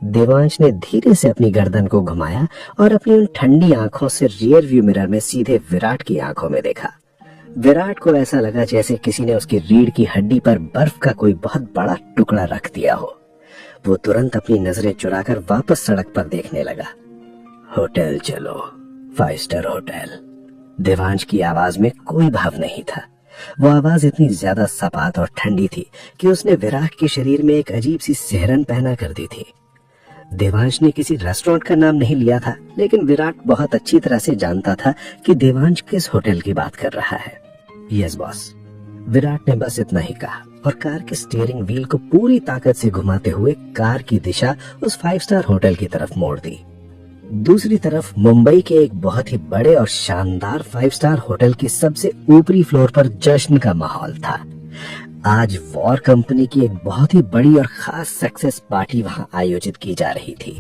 देवांश ने धीरे से अपनी गर्दन को घुमाया और अपनी उन ठंडी आंखों से रियर व्यू मिरर में सीधे विराट की आंखों में देखा। विराट को ऐसा लगा जैसे किसी ने उसकी रीढ़ की हड्डी पर बर्फ का कोई बहुत बड़ा टुकड़ा रख दिया हो। वो तुरंत अपनी नजरें चुराकर वापस सड़क पर देखने लगा। होटल चलो, 5 स्टार होटल। देवांश की आवाज में कोई भाव नहीं था। वो आवाज इतनी ज्यादा सपाट और ठंडी थी कि उसने विराट के शरीर में एक अजीब सी सिहरन पैदा कर दी थी। देवांश ने किसी रेस्टोरेंट का नाम नहीं लिया था, लेकिन विराट बहुत अच्छी तरह से जानता था कि देवांश किस होटल की बात कर रहा है। यस बॉस, विराट ने बस इतना ही कहा और कार के स्टीयरिंग व्हील को पूरी ताकत से घुमाते हुए कार की दिशा उस 5 स्टार होटल की तरफ मोड़ दी। दूसरी तरफ मुंबई के एक बहुत ही बड़े और शानदार 5 स्टार होटल की सबसे ऊपरी फ्लोर पर जश्न का माहौल था। आज वॉर कंपनी की एक बहुत ही बड़ी और खास सक्सेस पार्टी वहां आयोजित की जा रही थी।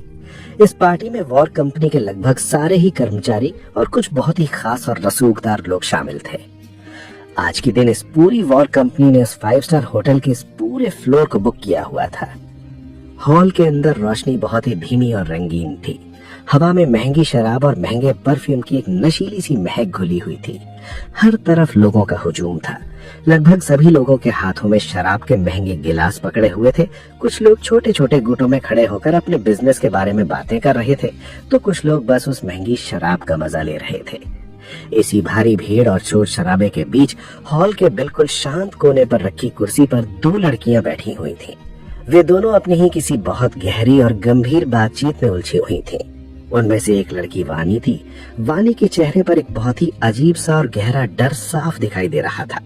इस पार्टी में वॉर कंपनी के लगभग सारे ही कर्मचारी और कुछ बहुत ही खास और रसूखदार लोग शामिल थे। आज के दिन इस पूरी वॉर कंपनी ने इस 5 स्टार होटल के इस पूरे फ्लोर को बुक किया हुआ था। हॉल के अंदर रोशनी बहुत ही धीमी और रंगीन थी। हवा में महंगी शराब और महंगे परफ्यूम की एक नशीली सी महक घुली हुई थी। हर तरफ लोगों का हुजूम था। लगभग सभी लोगों के हाथों में शराब के महंगे गिलास पकड़े हुए थे। कुछ लोग छोटे छोटे गुटों में खड़े होकर अपने बिजनेस के बारे में बातें कर रहे थे, तो कुछ लोग बस उस महंगी शराब का मजा ले रहे थे। इसी भारी भीड़ और शोर शराबे के बीच हॉल के बिल्कुल शांत कोने पर रखी कुर्सी पर 2 लड़कियां बैठी हुई थीं। वे दोनों अपनी ही किसी बहुत गहरी और गंभीर बातचीत में उलझी हुई थीं। उनमें से एक लड़की वानी थी। वानी के चेहरे पर एक बहुत ही अजीब सा और गहरा डर साफ दिखाई दे रहा था।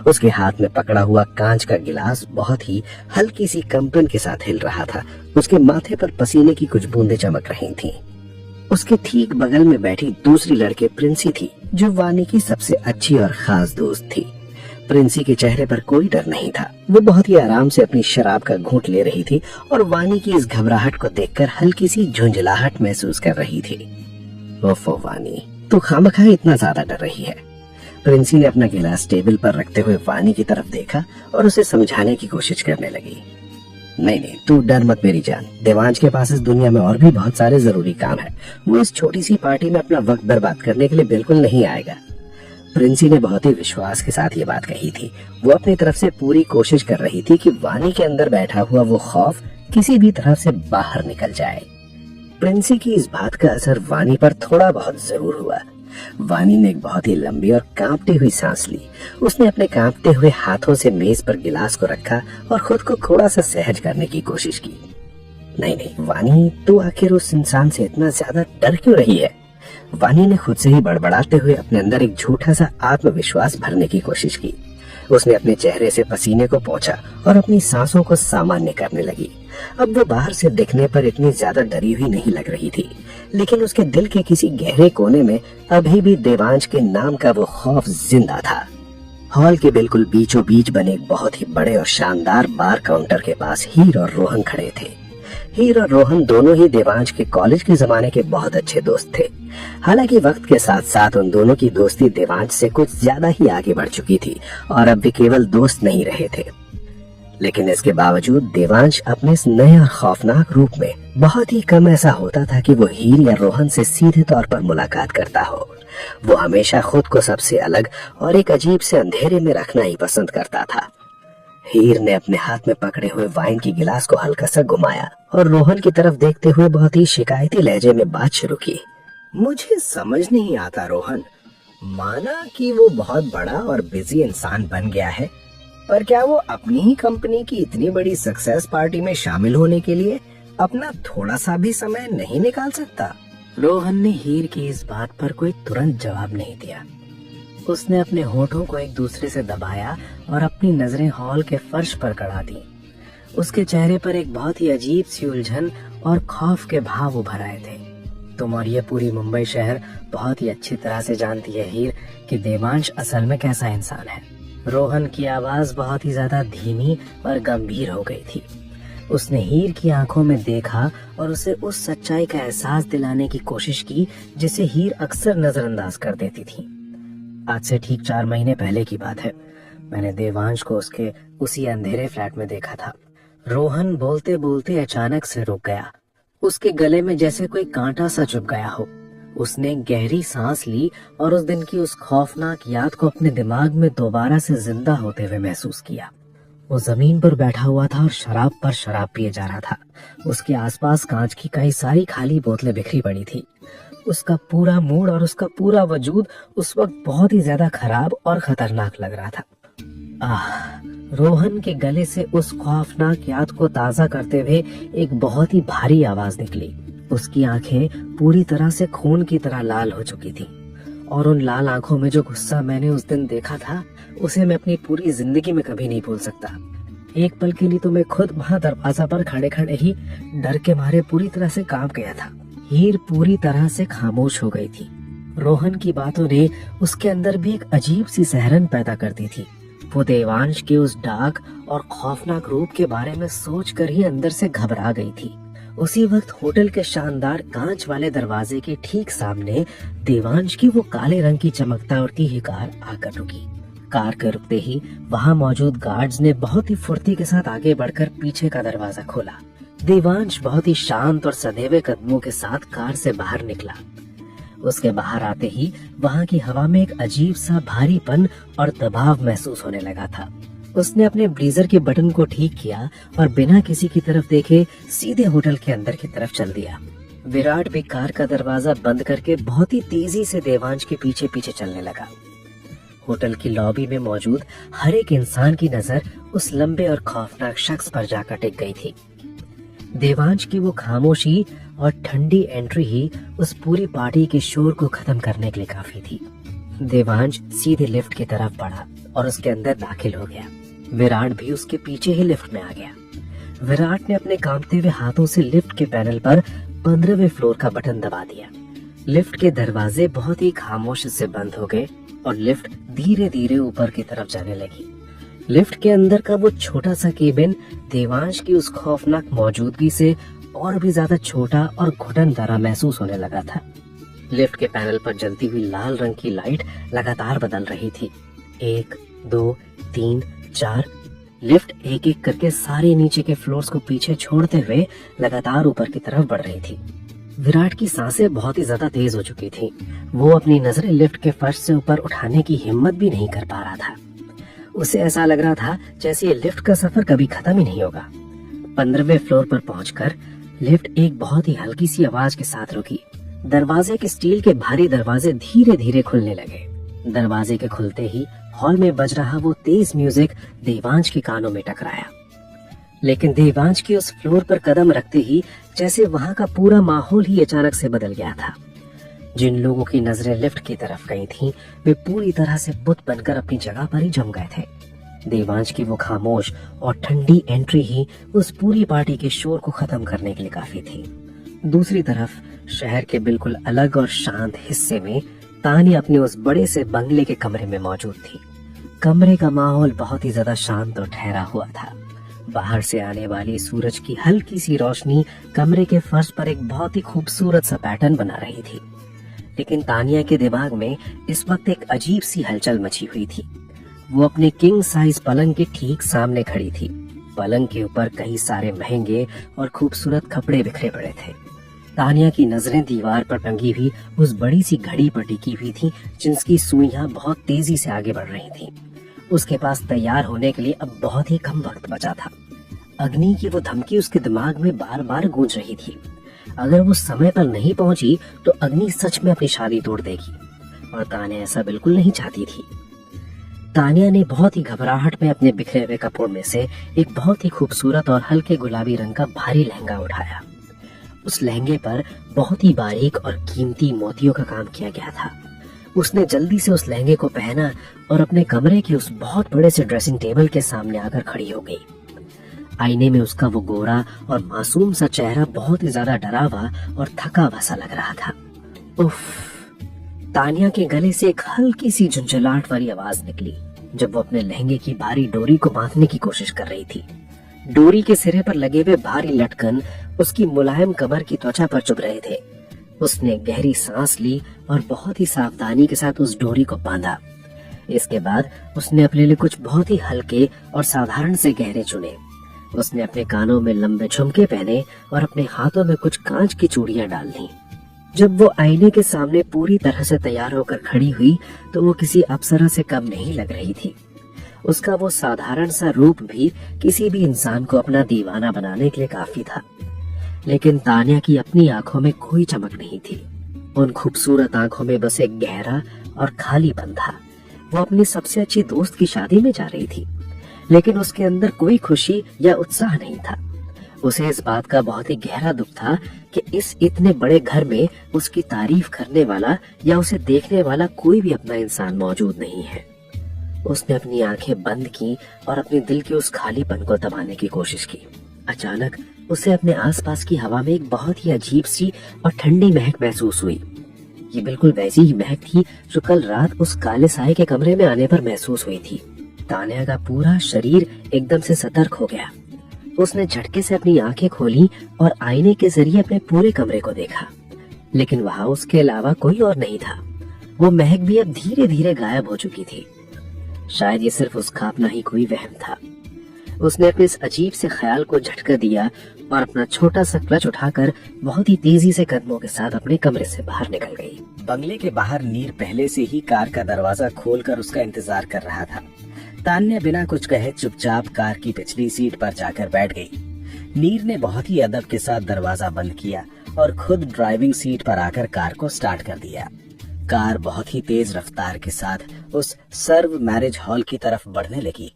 उसके हाथ में पकड़ा हुआ कांच का गिलास बहुत ही हल्की सी कंपन के साथ हिल रहा था। उसके माथे पर पसीने की कुछ बूंदें चमक रही थीं। उसके ठीक बगल में बैठी दूसरी लड़की प्रिंसी थी, जो वानी की सबसे अच्छी और खास दोस्त थी। प्रिंसी के चेहरे पर कोई डर नहीं था। वो बहुत ही आराम से अपनी शराब का घूंट ले रही थी और वानी की इस घबराहट को देखकर हल्की सी झुंझलाहट महसूस कर रही थी। ओफो वानी, तू खामखा इतना ज्यादा डर रही है। प्रिंसी ने अपना गिलास टेबल पर रखते हुए वानी की तरफ देखा और उसे समझाने की कोशिश करने लगी। नहीं नहीं, तू डर मत मेरी जान। देवांश के पास इस दुनिया में और भी बहुत सारे जरूरी काम है। वो इस छोटी सी पार्टी में अपना वक्त बर्बाद करने के लिए बिल्कुल नहीं आएगा। प्रिंसी ने बहुत ही विश्वास के साथ ये बात कही थी। वो अपनी तरफ से पूरी कोशिश कर रही थी कि वानी के अंदर बैठा हुआ वो खौफ किसी भी तरह से बाहर निकल जाए। प्रिंसी की इस बात का असर वानी पर थोड़ा बहुत जरूर हुआ। वानी ने एक बहुत ही लंबी और कांपती हुई सांस ली। उसने अपने कांपते हुए हाथों से मेज पर गिलास को रखा और खुद को थोड़ा सा सहज करने की कोशिश की। नहीं नहीं वानी, तू आखिर उस इंसान से इतना ज्यादा डर क्यों रही है? वानी ने खुद से ही बड़बड़ाते हुए अपने अंदर एक झूठा सा आत्मविश्वास भरने की कोशिश की। उसने अपने चेहरे से पसीने को पोंछा और अपनी सांसों को सामान्य करने लगी। अब वो बाहर से दिखने पर इतनी ज्यादा डरी हुई नहीं लग रही थी, लेकिन उसके दिल के किसी गहरे कोने में अभी भी देवांश के नाम का वो खौफ जिंदा था। हॉल के बिल्कुल बीचों बीच बने एक बहुत ही बड़े और शानदार बार काउंटर के पास हीर और रोहन खड़े थे। हीर और रोहन दोनों ही देवांश के कॉलेज के जमाने के बहुत अच्छे दोस्त थे। हालांकि वक्त के साथ साथ उन दोनों की दोस्ती देवांश से कुछ ज्यादा ही आगे बढ़ चुकी थी और अब भी केवल दोस्त नहीं रहे थे। लेकिन इसके बावजूद देवांश अपने इस नए और खौफनाक रूप में बहुत ही कम ऐसा होता था कि वो हीर या रोहन से सीधे तौर पर मुलाकात करता हो। वो हमेशा खुद को सबसे अलग और एक अजीब से अंधेरे में रखना ही पसंद करता था। हीर ने अपने हाथ में पकड़े हुए वाइन की गिलास को हल्का सा घुमाया और रोहन की तरफ देखते हुए बहुत ही शिकायती लहजे में बात शुरू की। मुझे समझ नहीं आता रोहन, माना कि वो बहुत बड़ा और बिजी इंसान बन गया है, पर क्या वो अपनी ही कंपनी की इतनी बड़ी सक्सेस पार्टी में शामिल होने के लिए अपना थोड़ा सा भी समय नहीं निकाल सकता? रोहन ने हीर की इस बात पर कोई तुरंत जवाब नहीं दिया। उसने अपने होठों को एक दूसरे से दबाया और अपनी नजरें हॉल के फर्श पर गड़ा दी। उसके चेहरे पर एक बहुत ही अजीब सी उलझन और खौफ के भाव उभर आए थे। तुम और ये पूरी मुंबई शहर बहुत ही अच्छी तरह से जानती है हीर कि देवांश असल में कैसा इंसान है। रोहन की आवाज बहुत ही ज्यादा धीमी और गंभीर हो गई थी। उसने हीर की आंखों में देखा और उसे उस सच्चाई का एहसास दिलाने की कोशिश की जिसे हीर अक्सर नजरअंदाज कर देती थी। आज से ठीक 4 महीने पहले की बात है। मैंने देवांश को उसके उसी अंधेरे फ्लैट में देखा था। रोहन बोलते बोलते अचानक से रुक गया। उसके गले में जैसे कोई कांटा सा चुभ गया हो। उसने गहरी सांस ली और उस दिन की उस खौफनाक याद को अपने दिमाग में दोबारा से जिंदा होते हुए महसूस किया। वो जमीन पर बैठा हुआ था और शराब पर शराब पिए जा रहा था। उसके आसपास कांच की कई सारी खाली बोतलें बिखरी पड़ी थी। उसका पूरा मूड और उसका पूरा वजूद उस वक्त बहुत ही ज्यादा खराब और खतरनाक लग रहा था। रोहन के गले से उस खौफनाक याद को ताजा करते हुए एक बहुत ही भारी आवाज निकली। उसकी आंखें पूरी तरह से खून की तरह लाल हो चुकी थी और उन लाल आंखों में जो गुस्सा मैंने उस दिन देखा था उसे मैं अपनी पूरी जिंदगी में कभी नहीं भूल सकता। एक पल के लिए तो मैं खुद वहां दरवाजा पर खड़े खड़े ही डर के मारे पूरी तरह से कांप गया था। हीर पूरी तरह से खामोश हो गई थी। रोहन की बातों ने उसके अंदर भी एक अजीब सी सहरन पैदा कर दी थी। वो देवांश के उस डार्क और खौफनाक रूप के बारे में सोचकर ही अंदर से घबरा गई थी। उसी वक्त होटल के शानदार कांच वाले दरवाजे के ठीक सामने देवांश की वो काले रंग की चमकता उड़ती ही कार आकर रुकी। कार के रुकते ही वहां मौजूद गार्ड्स ने बहुत ही फुर्ती के साथ आगे बढ़कर पीछे का दरवाजा खोला। देवांश बहुत ही शांत और सधेवे कदमों के साथ कार से बाहर निकला। उसके बाहर आते ही वहां की हवा में एक अजीब सा भारीपन और दबाव महसूस होने लगा था। उसने अपने ब्लेजर के बटन को ठीक किया और बिना किसी की तरफ देखे सीधे होटल के अंदर की तरफ चल दिया। विराट भी कार का दरवाजा बंद करके बहुत ही तेजी से देवांश के पीछे पीछे चलने लगा। होटल की लॉबी में मौजूद हर एक इंसान की नजर उस लंबे और खौफनाक शख्स पर जाकर टिक गई थी। देवांश की वो खामोशी और ठंडी एंट्री ही उस पूरी पार्टी के शोर को खत्म करने के लिए काफी थी। देवांश सीधे लिफ्ट की तरफ बढ़ा और उसके अंदर दाखिल हो गया। विराट भी उसके पीछे ही लिफ्ट में आ गया। विराट ने अपने कांपते हुए हाथों से लिफ्ट के पैनल पर 15वें फ्लोर का बटन दबा दिया। लिफ्ट के दरवाजे बहुत ही खामोशी से बंद हो गए और लिफ्ट धीरे धीरे ऊपर की तरफ जाने लगी। लिफ्ट के अंदर का वो छोटा सा केबिन देवांश की उस खौफनाक मौजूदगी से और भी ज्यादा छोटा और घुटनदारा महसूस होने लगा था। लिफ्ट के पैनल पर जलती हुई लाल रंग की लाइट लगातार बदल रही थी। 1, 2, 3, 4 लिफ्ट एक एक करके सारे नीचे के फ्लोर्स को पीछे छोड़ते हुए लगातार ऊपर की तरफ बढ़ रही थी। विराट की सांसें बहुत ही ज्यादा तेज हो चुकी थी। वो अपनी नजरें लिफ्ट के फर्श से ऊपर उठाने की हिम्मत भी नहीं कर पा रहा था। उसे ऐसा लग रहा था जैसे ये लिफ्ट का सफर कभी खत्म ही नहीं होगा। 15वें फ्लोर पर पहुंचकर लिफ्ट एक बहुत ही हल्की सी आवाज के साथ रुकी। दरवाजे के स्टील के भारी दरवाजे धीरे धीरे खुलने लगे। दरवाजे के खुलते ही हॉल में बज रहा वो तेज म्यूजिक देवांश के कानों में टकराया। लेकिन देवांश की उस फ्लोर पर कदम रखते ही जैसे वहां का पूरा माहौल ही अचानक से बदल गया था। जिन लोगों की नजरें लिफ्ट की तरफ गई थीं, वे पूरी तरह से बुत बनकर अपनी जगह पर ही जम गए थे। देवांश की वो खामोश और ठंडी एंट्री ही उस पूरी पार्टी के शोर को खत्म करने के लिए काफी थी। दूसरी तरफ शहर के बिल्कुल अलग और शांत हिस्से में तानी अपने उस बड़े से बंगले के कमरे में मौजूद थी। कमरे का माहौल बहुत ही ज्यादा शांत और ठहरा हुआ था। बाहर से आने वाली सूरज की हल्की सी रोशनी कमरे के फर्श पर एक बहुत ही खूबसूरत सा पैटर्न बना रही थी। लेकिन तानिया के दिमाग में इस वक्त एक अजीब सी हलचल मची हुई थी। वो अपने किंग साइज पलंग के ठीक सामने खड़ी थी। पलंग के ऊपर कई सारे महंगे और खूबसूरत कपड़े बिखरे पड़े थे। तानिया की नजरें दीवार पर टंगी हुई उस बड़ी सी घड़ी पर टिकी हुई थी, जिसकी सुइयां बहुत तेजी से आगे बढ़ रही थीं। उसके पास तैयार होने के लिए अब बहुत ही कम वक्त बचा था। अग्नि की वो धमकी उसके दिमाग में बार बार गूंज रही थी। अगर वो समय पर नहीं पहुंची तो अग्नि सच में अपनी शादी तोड़ देगी, और तानिया ऐसा बिल्कुल नहीं चाहती थी। तानिया ने बहुत ही घबराहट में अपने बिखरे हुए कपड़ों में से एक बहुत ही खूबसूरत और हल्के गुलाबी रंग का भारी लहंगा उठाया। उस लहंगे पर बहुत ही बारीक और कीमती मोतियों का काम किया गया था। उसने जल्दी से उस लहंगे को पहना और अपने कमरे के उस बहुत बड़े से ड्रेसिंग टेबल के सामने आकर खड़ी हो गई। आईने में उसका वो गोरा और मासूम सा चेहरा बहुत ही ज्यादा डरावा और थका हुआ सा लग रहा था। उफ! तानिया के गले से एक हल्की सी झुंझलाहट वाली आवाज निकली जब वो अपने लहंगे की भारी डोरी को बांधने की कोशिश कर रही थी। डोरी के सिरे पर लगे हुए भारी लटकन उसकी मुलायम कमर की त्वचा पर चुभ रहे थे। उसने गहरी सांस ली और बहुत ही सावधानी के साथ उस डोरी को बांधा। इसके बाद उसने अपने लिए कुछ बहुत ही हल्के और साधारण से गहने चुने। उसने अपने कानों में लंबे झुमके पहने और अपने हाथों में कुछ कांच की चूड़ियां डाल ली। जब वो आईने के सामने पूरी तरह से तैयार होकर खड़ी हुई तो वो किसी अप्सरा से कम नहीं लग रही थी। उसका वो साधारण सा रूप भी किसी भी इंसान को अपना दीवाना बनाने के लिए काफी था। लेकिन तानिया की अपनी आंखों में कोई चमक नहीं थी। उन खूबसूरत आंखों में बस एक गहरा और खालीपन था। वो अपनी सबसे अच्छी दोस्त की शादी में जा रही थी, लेकिन उसके अंदर कोई खुशी या उत्साह नहीं था। उसे इस बात का बहुत ही गहरा दुख था कि इस इतने बड़े घर में उसकी तारीफ करने वाला या उसे देखने वाला कोई भी अपना इंसान मौजूद नहीं है। उसने अपनी आंखें बंद की और अपने दिल के उस खालीपन को दबाने की कोशिश की। अचानक उसे अपने आसपास की हवा में एक बहुत ही अजीब सी और ठंडी महक महसूस हुई। ये बिल्कुल वैसी ही महक थी जो कल रात उस काले साए के कमरे में आने पर महसूस हुई थी। तानिया का पूरा शरीर एकदम से सतर्क हो गया। उसने झटके से अपनी आंखें खोली और आईने के जरिए अपने पूरे कमरे को देखा, लेकिन वहां उसके अलावा कोई और नहीं था। वो महक भी अब धीरे धीरे गायब हो चुकी थी। शायद ये सिर्फ उसका अपना ही कोई वहम था। उसने अपने इस अजीब से ख्याल को झटका दिया और अपना छोटा सा क्लच उठाकर बहुत ही तेजी से कदमों के साथ अपने कमरे से बाहर निकल गई। बंगले के बाहर नीर पहले से ही कार का दरवाजा खोलकर उसका इंतजार कर रहा था। तान्या बिना कुछ कहे चुपचाप कार की पिछली सीट पर जाकर बैठ गई। नीर ने बहुत ही अदब के साथ दरवाजा बंद किया और खुद ड्राइविंग सीट पर आकर कार को स्टार्ट कर दिया। कार बहुत ही तेज रफ्तार के साथ उस सर्व मैरिज हॉल की तरफ बढ़ने लगी।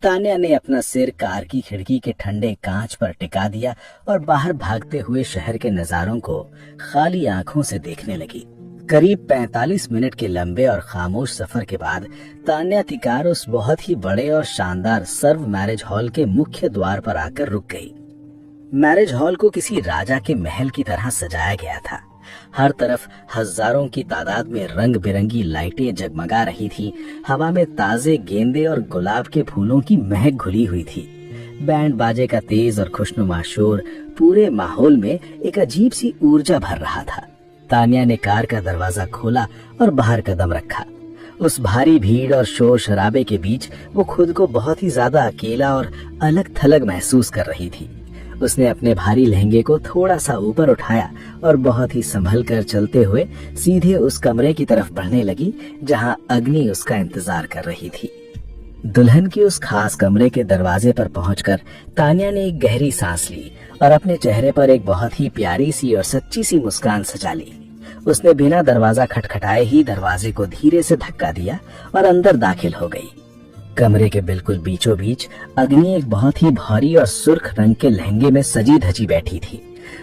तान्या ने अपना सिर कार की खिड़की के ठंडे कांच पर टिका दिया और बाहर भागते हुए शहर के नजारों को खाली आंखों से देखने लगी। करीब 45 मिनट के लंबे और खामोश सफर के बाद तान्या की कार उस बहुत ही बड़े और शानदार सर्व मैरिज हॉल के मुख्य द्वार पर आकर रुक गई। मैरिज हॉल को किसी राजा के महल की तरह सजाया गया था। हर तरफ हजारों की तादाद में रंग बिरंगी लाइटें जगमगा रही थी। हवा में ताजे गेंदे और गुलाब के फूलों की महक घुली हुई थी। बैंड बाजे का तेज और खुशनुमा शोर पूरे माहौल में एक अजीब सी ऊर्जा भर रहा था। तान्या ने कार का दरवाजा खोला और बाहर कदम रखा। उस भारी भीड़ और शोर शराबे के बीच वो खुद को बहुत ही ज्यादा अकेला और अलग थलग महसूस कर रही थी। उसने अपने भारी लहंगे को थोड़ा सा ऊपर उठाया और बहुत ही संभल कर चलते हुए सीधे उस कमरे की तरफ बढ़ने लगी जहां अग्नि उसका इंतजार कर रही थी। दुल्हन के उस खास कमरे के दरवाजे पर पहुंचकर तान्या ने एक गहरी सांस ली और अपने चेहरे पर एक बहुत ही प्यारी सी और सच्ची सी मुस्कान सजा ली। उसने बिना दरवाजा खटखटाए ही दरवाजे को धीरे से धक्का दिया और अंदर दाखिल हो गई। कमरे के बिल्कुल बीचों बीच अग्नि एक बहुत ही भारी और सुर्ख रंग के लहंगे में सजी धजी बैठी थी।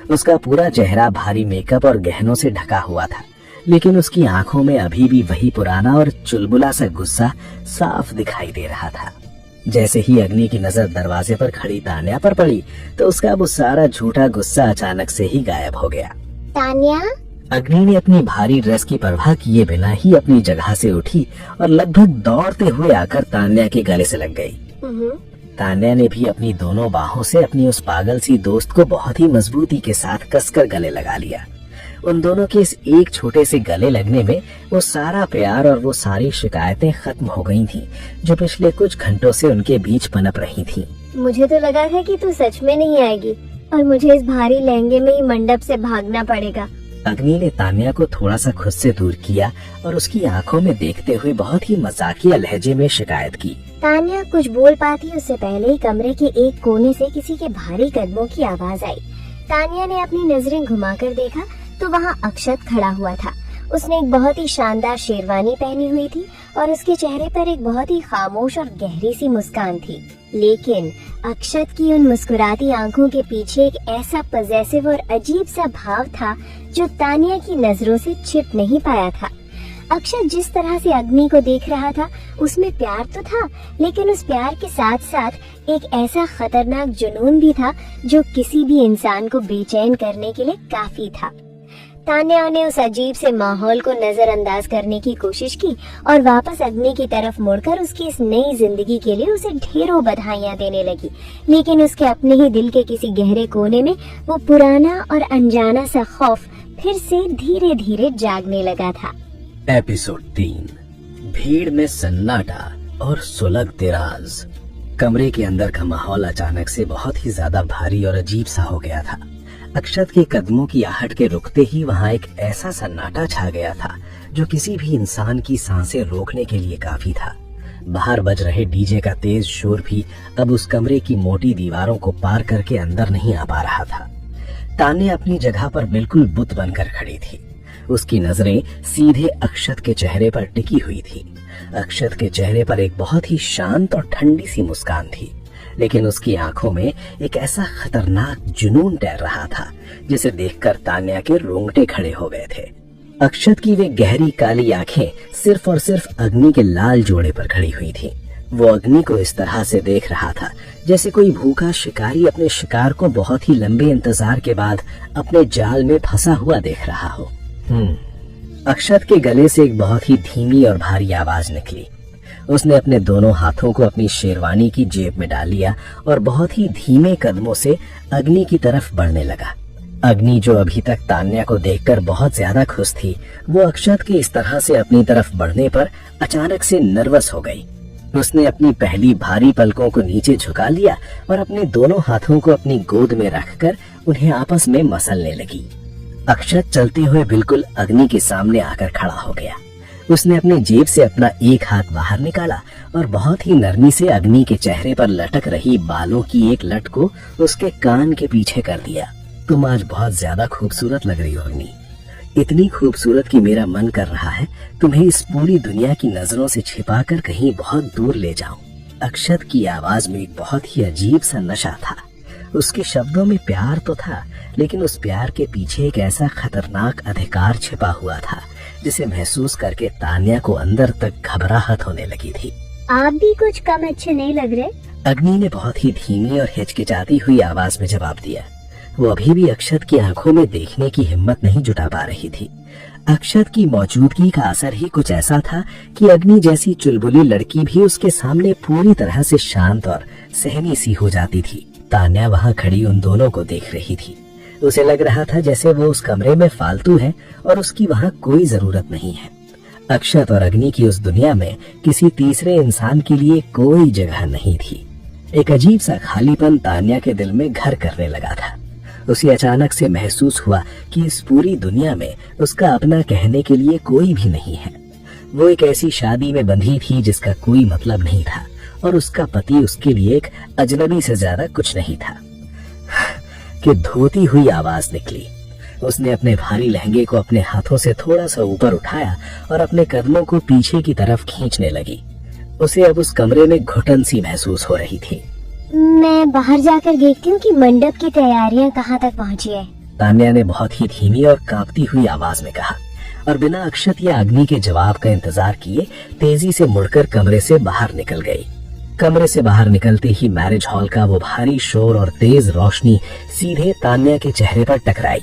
उसका पूरा चेहरा भारी मेकअप और गहनों से ढका हुआ था, लेकिन उसकी आंखों में अभी भी वही पुराना और चुलबुला सा गुस्सा साफ दिखाई दे रहा था। जैसे ही अग्नि की नजर दरवाजे पर खड़ी तान्या पर पड़ी तो उसका वो सारा झूठा गुस्सा अचानक से ही गायब हो गया। तान्या, अग्नि ने अपनी भारी ड्रेस की परवाह किए बिना ही अपनी जगह से उठी और लगभग दौड़ते हुए आकर तान्या के गले से लग गई। तान्या ने भी अपनी दोनों बाहों से अपनी उस पागल सी दोस्त को बहुत ही मजबूती के साथ कसकर गले लगा लिया। उन दोनों के इस एक छोटे से गले लगने में वो सारा प्यार और वो सारी शिकायतें खत्म हो गई थी जो पिछले कुछ घंटों से उनके बीच पनप रही थी। मुझे तो लगा था कि तू सच में नहीं आएगी और मुझे इस भारी लहंगे में ही मंडप से भागना पड़ेगा। अग्नि ने तान्या को थोड़ा सा खुद से दूर किया और उसकी आंखों में देखते हुए बहुत ही मजाकिया लहजे में शिकायत की। तान्या कुछ बोल पाती उससे पहले ही कमरे के एक कोने से किसी के भारी कदमों की आवाज आई। तान्या ने अपनी नजरें घुमाकर देखा तो वहाँ अक्षत खड़ा हुआ था। उसने एक बहुत ही शानदार शेरवानी पहनी हुई थी और उसके चेहरे पर एक बहुत ही खामोश और गहरी सी मुस्कान थी। लेकिन अक्षत की उन मुस्कुराती आंखों के पीछे एक ऐसा पजेसिव और अजीब सा भाव था जो तान्या की नजरों से छिप नहीं पाया था। अक्षत जिस तरह से अग्नि को देख रहा था उसमें प्यार तो था, लेकिन उस प्यार के साथ साथ एक ऐसा खतरनाक जुनून भी था जो किसी भी इंसान को बेचैन करने के लिए काफी था। तान्या ने उस अजीब से माहौल को नजरअंदाज करने की कोशिश की और वापस अग्नि की तरफ मुड़कर उसकी इस नई जिंदगी के लिए उसे ढेरों बधाइयां देने लगी। लेकिन उसके अपने ही दिल के किसी गहरे कोने में वो पुराना और अनजाना सा खौफ फिर से धीरे धीरे जागने लगा था। एपिसोड 3 भीड़ में सन्नाटा और सुलगते राज। कमरे के अंदर का माहौल अचानक से बहुत ही ज्यादा भारी और अजीब सा हो गया था। अक्षत के कदमों की आहट के रुकते ही वहाँ एक ऐसा सन्नाटा छा गया था जो किसी भी इंसान की सांसें रोकने के लिए काफी था। बाहर बज रहे डीजे का तेज शोर भी अब उस कमरे की मोटी दीवारों को पार करके अंदर नहीं आ पा रहा था। तान्या अपनी जगह पर बिल्कुल बुत बनकर खड़ी थी। उसकी नजरें सीधे अक्षत के चेहरे पर टिकी हुई थी। अक्षत के चेहरे पर एक बहुत ही शांत और ठंडी सी मुस्कान थी, लेकिन उसकी आंखों में एक ऐसा खतरनाक जुनून तैर रहा था जिसे देखकर तान्या के रोंगटे खड़े हो गए थे। अक्षत की वे गहरी काली आंखें सिर्फ और सिर्फ अग्नि के लाल जोड़े पर खड़ी हुई थी। वो अग्नि को इस तरह से देख रहा था जैसे कोई भूखा शिकारी अपने शिकार को बहुत ही लंबे इंतजार के बाद अपने जाल में फंसा हुआ देख रहा हो। अक्षत के गले से एक बहुत ही धीमी और भारी आवाज निकली। उसने अपने दोनों हाथों को अपनी शेरवानी की जेब में डाल लिया और बहुत ही धीमे कदमों से अग्नि की तरफ बढ़ने लगा। अग्नि जो अभी तक तान्या को देखकर बहुत ज्यादा खुश थी, वो अक्षत के इस तरह से अपनी तरफ बढ़ने पर अचानक से नर्वस हो गई। उसने अपनी पहली भारी पलकों को नीचे झुका लिया और अपने दोनों हाथों को अपनी गोद में रखकर उन्हें आपस में मसलने लगी। अक्षत चलते हुए बिल्कुल अग्नि के सामने आकर खड़ा हो गया। उसने अपने जेब से अपना एक हाथ बाहर निकाला और बहुत ही नरमी से अग्नि के चेहरे पर लटक रही बालों की एक लट को उसके कान के पीछे कर दिया। तुम आज बहुत ज्यादा खूबसूरत लग रही हो अग्नि, इतनी खूबसूरत कि मेरा मन कर रहा है तुम्हें इस पूरी दुनिया की नजरों से छिपाकर कहीं बहुत दूर ले जाऊं। अक्षत की आवाज में एक बहुत ही अजीब सा नशा था। उसके शब्दों में प्यार तो था, लेकिन उस प्यार के पीछे एक ऐसा खतरनाक अधिकार छिपा हुआ था जिसे महसूस करके तान्या को अंदर तक घबराहट होने लगी थी। आप भी कुछ कम अच्छे नहीं लग रहे। अग्नि ने बहुत ही धीमी और हिचकिचाती हुई आवाज में जवाब दिया। वो अभी भी अक्षत की आंखों में देखने की हिम्मत नहीं जुटा पा रही थी। अक्षत की मौजूदगी का असर ही कुछ ऐसा था कि अग्नि जैसी चुलबुली लड़की भी उसके सामने पूरी तरह से शांत और सहमी सी हो जाती थी। तान्या वहाँ खड़ी उन दोनों को देख रही थी। उसे लग रहा था जैसे वो उस कमरे में फालतू है और उसकी वहाँ कोई जरूरत नहीं है। अक्षत और अग्नि की उस दुनिया में किसी तीसरे इंसान के लिए कोई जगह नहीं थी। एक अजीब सा खालीपन तान्या के दिल में घर करने लगा था। उसे अचानक से महसूस हुआ कि इस पूरी दुनिया में उसका अपना कहने के लिए कोई भी नहीं है। वो एक ऐसी शादी में बंधी थी जिसका कोई मतलब नहीं था और उसका पति उसके लिए एक अजनबी से ज्यादा कुछ नहीं था। कि धोती हुई आवाज निकली। उसने अपने भारी लहंगे को अपने हाथों से थोड़ा सा ऊपर उठाया और अपने कदमों को पीछे की तरफ खींचने लगी। उसे अब उस कमरे में घुटन सी महसूस हो रही थी। मैं बाहर जाकर देखती हूँ कि मंडप की तैयारियां कहाँ तक पहुँची है, तान्या ने बहुत ही धीमी और कांपती हुई आवाज में कहा और बिना अक्षत या अग्नि के जवाब का इंतजार किए तेजी से मुड़कर कमरे से बाहर निकल गई। कमरे से बाहर निकलते ही मैरिज हॉल का वो भारी शोर और तेज रोशनी सीधे तान्या के चेहरे पर टकराई।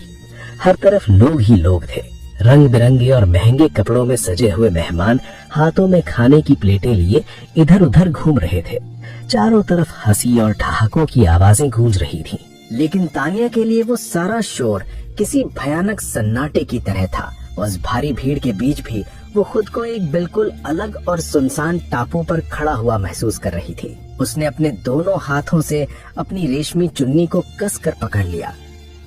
हर तरफ लोग ही लोग थे। रंग बिरंगे और महंगे कपड़ों में सजे हुए मेहमान हाथों में खाने की प्लेटें लिए इधर उधर घूम रहे थे। चारों तरफ हंसी और ठहाकों की आवाजें गूंज रही थीं। लेकिन तानिया के लिए वो सारा शोर किसी भयानक सन्नाटे की तरह था। उस भारी भीड़ के बीच भी वो खुद को एक बिल्कुल अलग और सुनसान टापू पर खड़ा हुआ महसूस कर रही थी। उसने अपने दोनों हाथों से अपनी रेशमी चुन्नी को कसकर पकड़ लिया।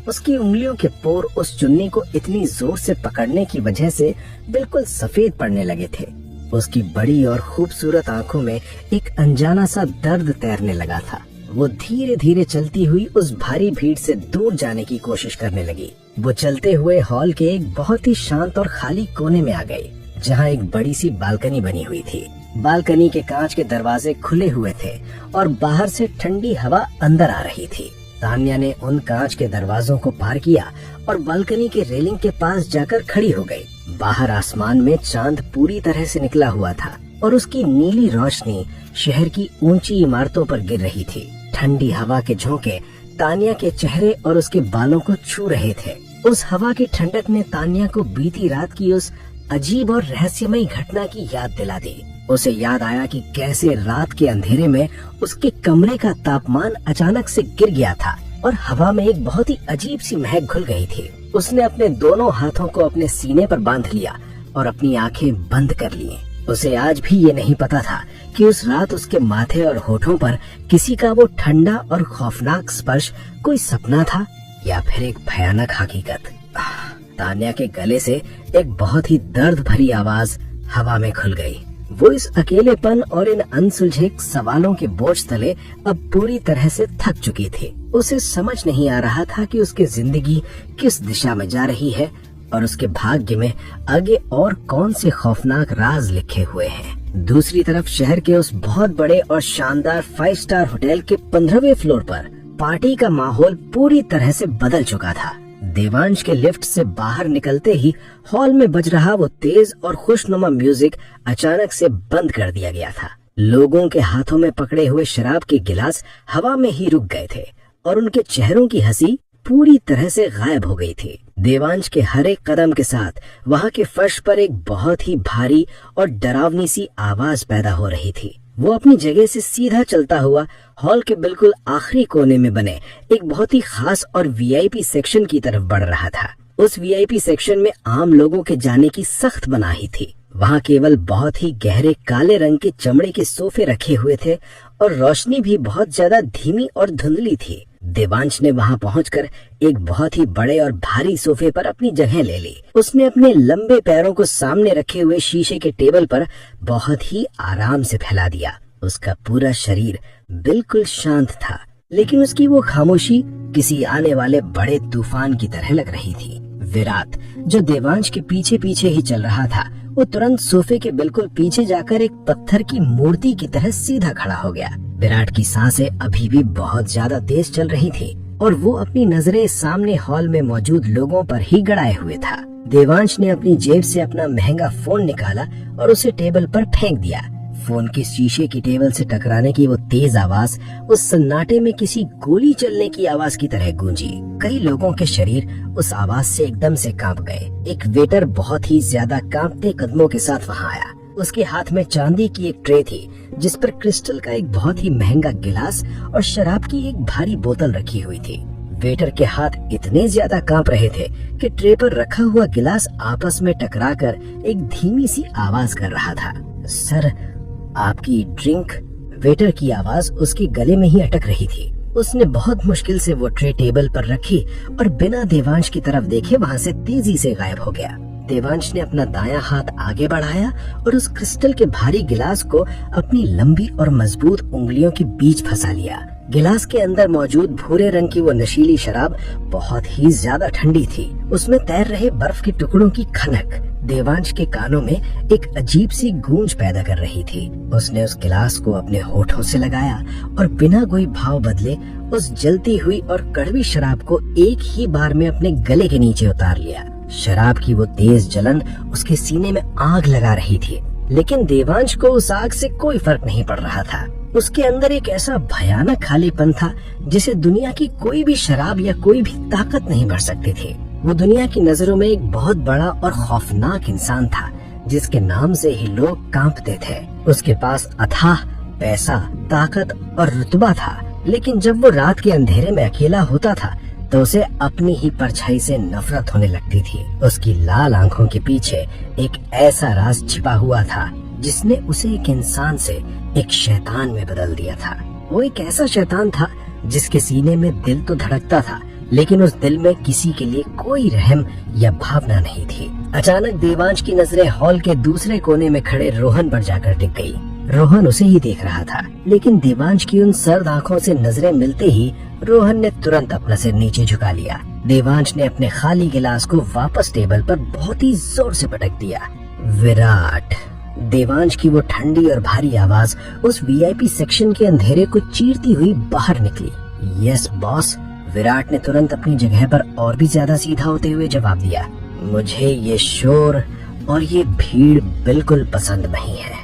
उसकी उंगलियों के पोर उस चुन्नी को इतनी जोर से पकड़ने की वजह से बिल्कुल सफेद पड़ने लगे थे। उसकी बड़ी और खूबसूरत आंखों में एक अनजाना सा दर्द तैरने लगा था। वो धीरे धीरे चलती हुई उस भारी भीड़ से दूर जाने की कोशिश करने लगी। वो चलते हुए हॉल के एक बहुत ही शांत और खाली कोने में आ गई, जहाँ एक बड़ी सी बालकनी बनी हुई थी। बालकनी के कांच के दरवाजे खुले हुए थे और बाहर से ठंडी हवा अंदर आ रही थी। तान्या ने उन कांच के दरवाजों को पार किया और बालकनी के रेलिंग के पास जाकर खड़ी हो गई। बाहर आसमान में चांद पूरी तरह से निकला हुआ था और उसकी नीली रोशनी शहर की ऊंची इमारतों पर गिर रही थी। ठंडी हवा के झोंके तानिया के चेहरे और उसके बालों को छू रहे थे। उस हवा की ठंडक ने तानिया को बीती रात की उस अजीब और रहस्यमयी घटना की याद दिला दी। उसे याद आया कि कैसे रात के अंधेरे में उसके कमरे का तापमान अचानक से गिर गया था और हवा में एक बहुत ही अजीब सी महक घुल गई थी। उसने अपने दोनों हाथों को अपने सीने पर बांध लिया और अपनी आंखें बंद कर ली। उसे आज भी ये नहीं पता था कि उस रात उसके माथे और होठों पर किसी का वो ठंडा और खौफनाक स्पर्श कोई सपना था या फिर एक भयानक हकीकत। तान्या के गले से एक बहुत ही दर्द भरी आवाज हवा में खुल गई। वो इस अकेलेपन और इन अनसुलझे सवालों के बोझ तले अब पूरी तरह से थक चुकी थी। उसे समझ नहीं आ रहा था कि उसकी जिंदगी किस दिशा में जा रही है और उसके भाग्य में आगे और कौन से खौफनाक राज लिखे हुए हैं। दूसरी तरफ शहर के उस बहुत बड़े और शानदार 5 स्टार होटल के 15वें फ्लोर पर पार्टी का माहौल पूरी तरह से बदल चुका था। देवांश के लिफ्ट से बाहर निकलते ही हॉल में बज रहा वो तेज और खुशनुमा म्यूजिक अचानक से बंद कर दिया गया था। लोगों के हाथों में पकड़े हुए शराब के गिलास हवा में ही रुक गए थे और उनके चेहरों की हंसी पूरी तरह से गायब हो गई थी। देवांश के हर एक कदम के साथ वहाँ के फर्श पर एक बहुत ही भारी और डरावनी सी आवाज पैदा हो रही थी। वो अपनी जगह से सीधा चलता हुआ हॉल के बिल्कुल आखिरी कोने में बने एक बहुत ही खास और वीआईपी सेक्शन की तरफ बढ़ रहा था। उस वीआईपी सेक्शन में आम लोगों के जाने की सख्त मनाही थी। वहाँ केवल बहुत ही गहरे काले रंग के चमड़े के सोफे रखे हुए थे और रोशनी भी बहुत ज्यादा धीमी और धुंधली थी। देवांश ने वहां पहुंचकर एक बहुत ही बड़े और भारी सोफे पर अपनी जगह ले ली। उसने अपने लंबे पैरों को सामने रखे हुए शीशे के टेबल पर बहुत ही आराम से फैला दिया। उसका पूरा शरीर बिल्कुल शांत था, लेकिन उसकी वो खामोशी किसी आने वाले बड़े तूफान की तरह लग रही थी। विराट, जो देवांश के पीछे पीछे ही चल रहा था, वो तुरंत सोफे के बिल्कुल पीछे जाकर एक पत्थर की मूर्ति की तरह सीधा खड़ा हो गया। विराट की सांसें अभी भी बहुत ज्यादा तेज चल रही थी और वो अपनी नजरें सामने हॉल में मौजूद लोगों पर ही गड़ाए हुए था। देवांश ने अपनी जेब से अपना महंगा फोन निकाला और उसे टेबल पर फेंक दिया। फोन के शीशे की टेबल से टकराने की वो तेज आवाज उस सन्नाटे में किसी गोली चलने की आवाज की तरह गूंजी। कई लोगों के शरीर उस आवाज से एकदम से कांप गए। एक वेटर बहुत ही ज्यादा कांपते कदमों के साथ वहां आया। उसके हाथ में चांदी की एक ट्रे थी जिस पर क्रिस्टल का एक बहुत ही महंगा गिलास और शराब की एक भारी बोतल रखी हुई थी। वेटर के हाथ इतने ज्यादा कांप रहे थे कि ट्रे पर रखा हुआ गिलास आपस में टकराकर एक धीमी सी आवाज कर रहा था। सर, आपकी ड्रिंक। वेटर की आवाज उसके गले में ही अटक रही थी। उसने बहुत मुश्किल से वो ट्रे टेबल पर रखी और बिना देवांश की तरफ देखे वहाँ से तेजी से गायब हो गया। देवांश ने अपना दायां हाथ आगे बढ़ाया और उस क्रिस्टल के भारी गिलास को अपनी लंबी और मजबूत उंगलियों के बीच फंसा लिया। गिलास के अंदर मौजूद भूरे रंग की वो नशीली शराब बहुत ही ज्यादा ठंडी थी। उसमें तैर रहे बर्फ के टुकड़ों की खनक देवांश के कानों में एक अजीब सी गूंज पैदा कर रही थी। उसने उस गिलास को अपने होठों से लगाया और बिना कोई भाव बदले उस जलती हुई और कड़वी शराब को एक ही बार में अपने गले के नीचे उतार लिया। शराब की वो तेज जलन उसके सीने में आग लगा रही थी, लेकिन देवांश को उस आग से कोई फर्क नहीं पड़ रहा था। उसके अंदर एक ऐसा भयानक खालीपन था जिसे दुनिया की कोई भी शराब या कोई भी ताकत नहीं भर सकती थी। वो दुनिया की नजरों में एक बहुत बड़ा और खौफनाक इंसान था, जिसके नाम से ही लोग कांपते थे। उसके पास अथाह पैसा, ताकत और रुतबा था, लेकिन जब वो रात के अंधेरे में अकेला होता था तो उसे अपनी ही परछाई से नफरत होने लगती थी। उसकी लाल आंखों के पीछे एक ऐसा राज छिपा हुआ था जिसने उसे एक इंसान से एक शैतान में बदल दिया था। वो एक ऐसा शैतान था जिसके सीने में दिल तो धड़कता था, लेकिन उस दिल में किसी के लिए कोई रहम या भावना नहीं थी। अचानक देवांश की नजरें हॉल के दूसरे कोने में खड़े रोहन पर जाकर टिक गई। रोहन उसे ही देख रहा था, लेकिन देवांश की उन सर्द आंखों से नजरें मिलते ही रोहन ने तुरंत अपना सिर नीचे झुका लिया। देवांश ने अपने खाली गिलास को वापस टेबल पर बहुत ही जोर से पटक दिया। विराट। देवांश की वो ठंडी और भारी आवाज उस वीआईपी सेक्शन के अंधेरे को चीरती हुई बाहर निकली। Yes boss. विराट ने तुरंत अपनी जगह पर और भी ज्यादा सीधा होते हुए जवाब दिया। मुझे ये शोर और ये भीड़ बिल्कुल पसंद नहीं है।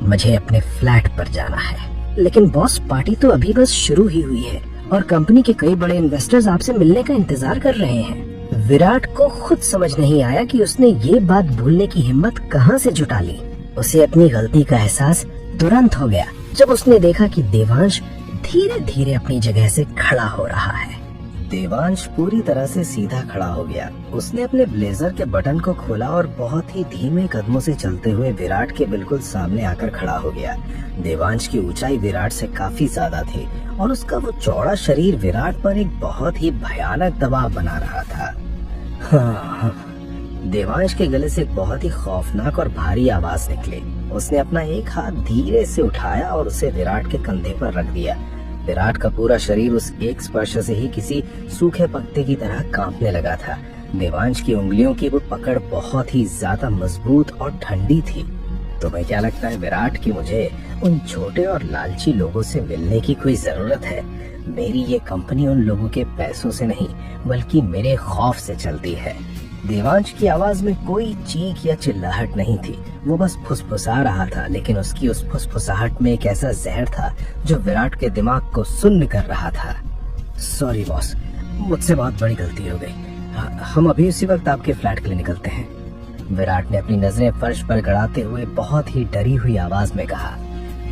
मुझे अपने फ्लैट पर जाना है। लेकिन बॉस, पार्टी तो अभी बस शुरू ही हुई है और कंपनी के कई बड़े इन्वेस्टर्स आपसे मिलने का इंतजार कर रहे हैं। विराट को खुद समझ नहीं आया कि उसने ये बात भूलने की हिम्मत कहाँ से जुटा ली। उसे अपनी गलती का एहसास तुरंत हो गया जब उसने देखा कि देवांश धीरे धीरे अपनी जगह से खड़ा हो रहा है। देवांश पूरी तरह से सीधा खड़ा हो गया। उसने अपने ब्लेजर के बटन को खोला और बहुत ही धीमे कदमों से चलते हुए विराट के बिल्कुल सामने आकर खड़ा हो गया। देवांश की ऊंचाई विराट से काफी ज्यादा थी और उसका वो चौड़ा शरीर विराट पर एक बहुत ही भयानक दबाव बना रहा था। हाँ। देवांश के गले से एक बहुत ही खौफनाक और भारी आवाज निकली। उसने अपना एक हाथ धीरे से उठाया और उसे विराट के कंधे पर रख दिया। विराट का पूरा शरीर उस एक स्पर्श से ही किसी सूखे पत्ते की तरह कांपने लगा था। देवांश की उंगलियों की वो पकड़ बहुत ही ज्यादा मजबूत और ठंडी थी। तुम्हें क्या लगता है विराट कि मुझे उन छोटे और लालची लोगों से मिलने की कोई जरूरत है? मेरी ये कंपनी उन लोगों के पैसों से नहीं बल्कि मेरे खौफ से चलती है। देवांश की आवाज में कोई चीख या चिल्लाहट नहीं थी। वो बस फुसफुसा रहा था, लेकिन उसकी उस फुसफुसाहट में एक ऐसा जहर था जो विराट के दिमाग को सुन्न कर रहा था। सॉरी बॉस, मुझसे बहुत बड़ी गलती हो गई। हम अभी उसी वक्त आपके फ्लैट के लिए निकलते हैं। विराट ने अपनी नजरें फर्श पर गड़ाते हुए बहुत ही डरी हुई आवाज में कहा।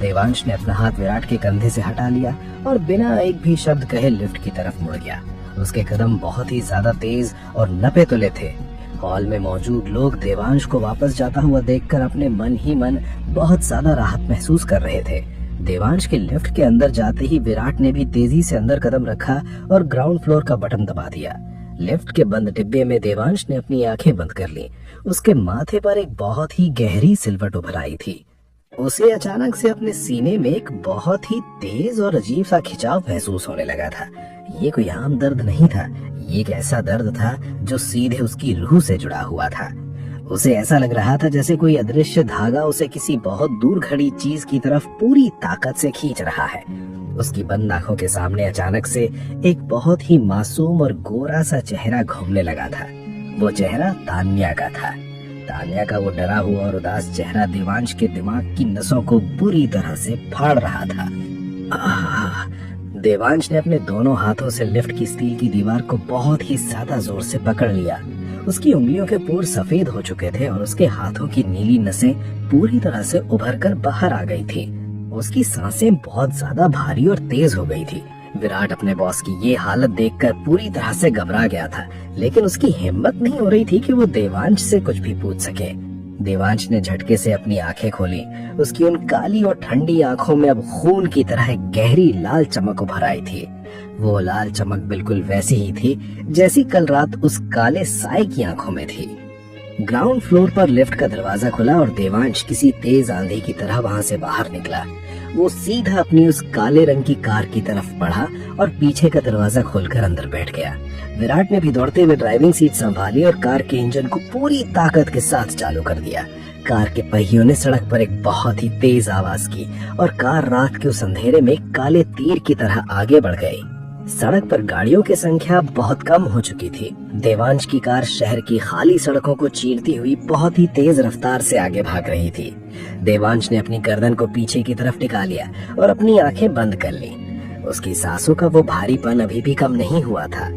देवांश ने अपना हाथ विराट के कंधे से हटा लिया और बिना एक भी शब्द कहे लिफ्ट की तरफ मुड़ गया। उसके कदम बहुत ही ज्यादा तेज और नपे तुले थे। हॉल में मौजूद लोग देवांश को वापस जाता हुआ देखकर अपने मन ही मन बहुत ज्यादा राहत महसूस कर रहे थे। देवांश के लिफ्ट के अंदर जाते ही विराट ने भी तेजी से अंदर कदम रखा और ग्राउंड फ्लोर का बटन दबा दिया। लिफ्ट के बंद डिब्बे में देवांश ने अपनी आंखें बंद कर ली। उसके माथे पर एक बहुत ही गहरी सिलवट उभर आई थी। उसे अचानक से अपने सीने में एक बहुत ही तेज और अजीब सा खिंचाव महसूस होने लगा था। ये कोई आम दर्द नहीं था, ये एक ऐसा दर्द था जो सीधे उसकी रूह से जुड़ा हुआ था। उसे ऐसा लग रहा था जैसे कोई अदृश्य धागा उसे किसी बहुत दूर खड़ी चीज की तरफ पूरी ताकत से खींच रहा है। उसकी बंद आंखों के सामने अचानक से एक बहुत ही मासूम और गोरा सा चेहरा घूमने लगा था। वो चेहरा तान्या का था। तान्या का वो डरा हुआ और उदास चेहरा देवांश के दिमाग की नसों को बुरी तरह से फाड़ रहा था। देवांश ने अपने दोनों हाथों से लिफ्ट की स्टील की दीवार को बहुत ही ज्यादा जोर से पकड़ लिया। उसकी उंगलियों के पोर सफेद हो चुके थे और उसके हाथों की नीली नसें पूरी तरह से उभरकर बाहर आ गई थी। उसकी सांसें बहुत ज्यादा भारी और तेज हो गई थी। विराट अपने बॉस की ये हालत देखकर पूरी तरह से घबरा गया था, लेकिन उसकी हिम्मत नहीं हो रही थी कि वो देवांश से कुछ भी पूछ सके। देवांश ने झटके से अपनी आंखें खोली। उसकी उन काली और ठंडी आंखों में अब खून की तरह एक गहरी लाल चमक उभर आई थी। वो लाल चमक बिल्कुल वैसी ही थी जैसी कल रात उस काले साए की आंखों में थी। ग्राउंड फ्लोर पर लिफ्ट का दरवाजा खुला और देवांश किसी तेज आंधी की तरह वहां से बाहर निकला। वो सीधा अपनी उस काले रंग की कार की तरफ बढ़ा और पीछे का दरवाजा खोलकर अंदर बैठ गया। विराट ने भी दौड़ते हुए ड्राइविंग सीट संभाली और कार के इंजन को पूरी ताकत के साथ चालू कर दिया। कार के पहियों ने सड़क पर एक बहुत ही तेज आवाज की और कार रात के उस अंधेरे में काले तीर की तरह आगे बढ़ गई। सड़क पर गाड़ियों की संख्या बहुत कम हो चुकी थी। देवांश की कार शहर की खाली सड़कों को चीरती हुई बहुत ही तेज रफ्तार से आगे भाग रही थी। देवांश ने अपनी गर्दन को पीछे की तरफ टिका लिया और अपनी आंखें बंद कर ली। उसकी सांसों का वो भारीपन अभी भी कम नहीं हुआ था।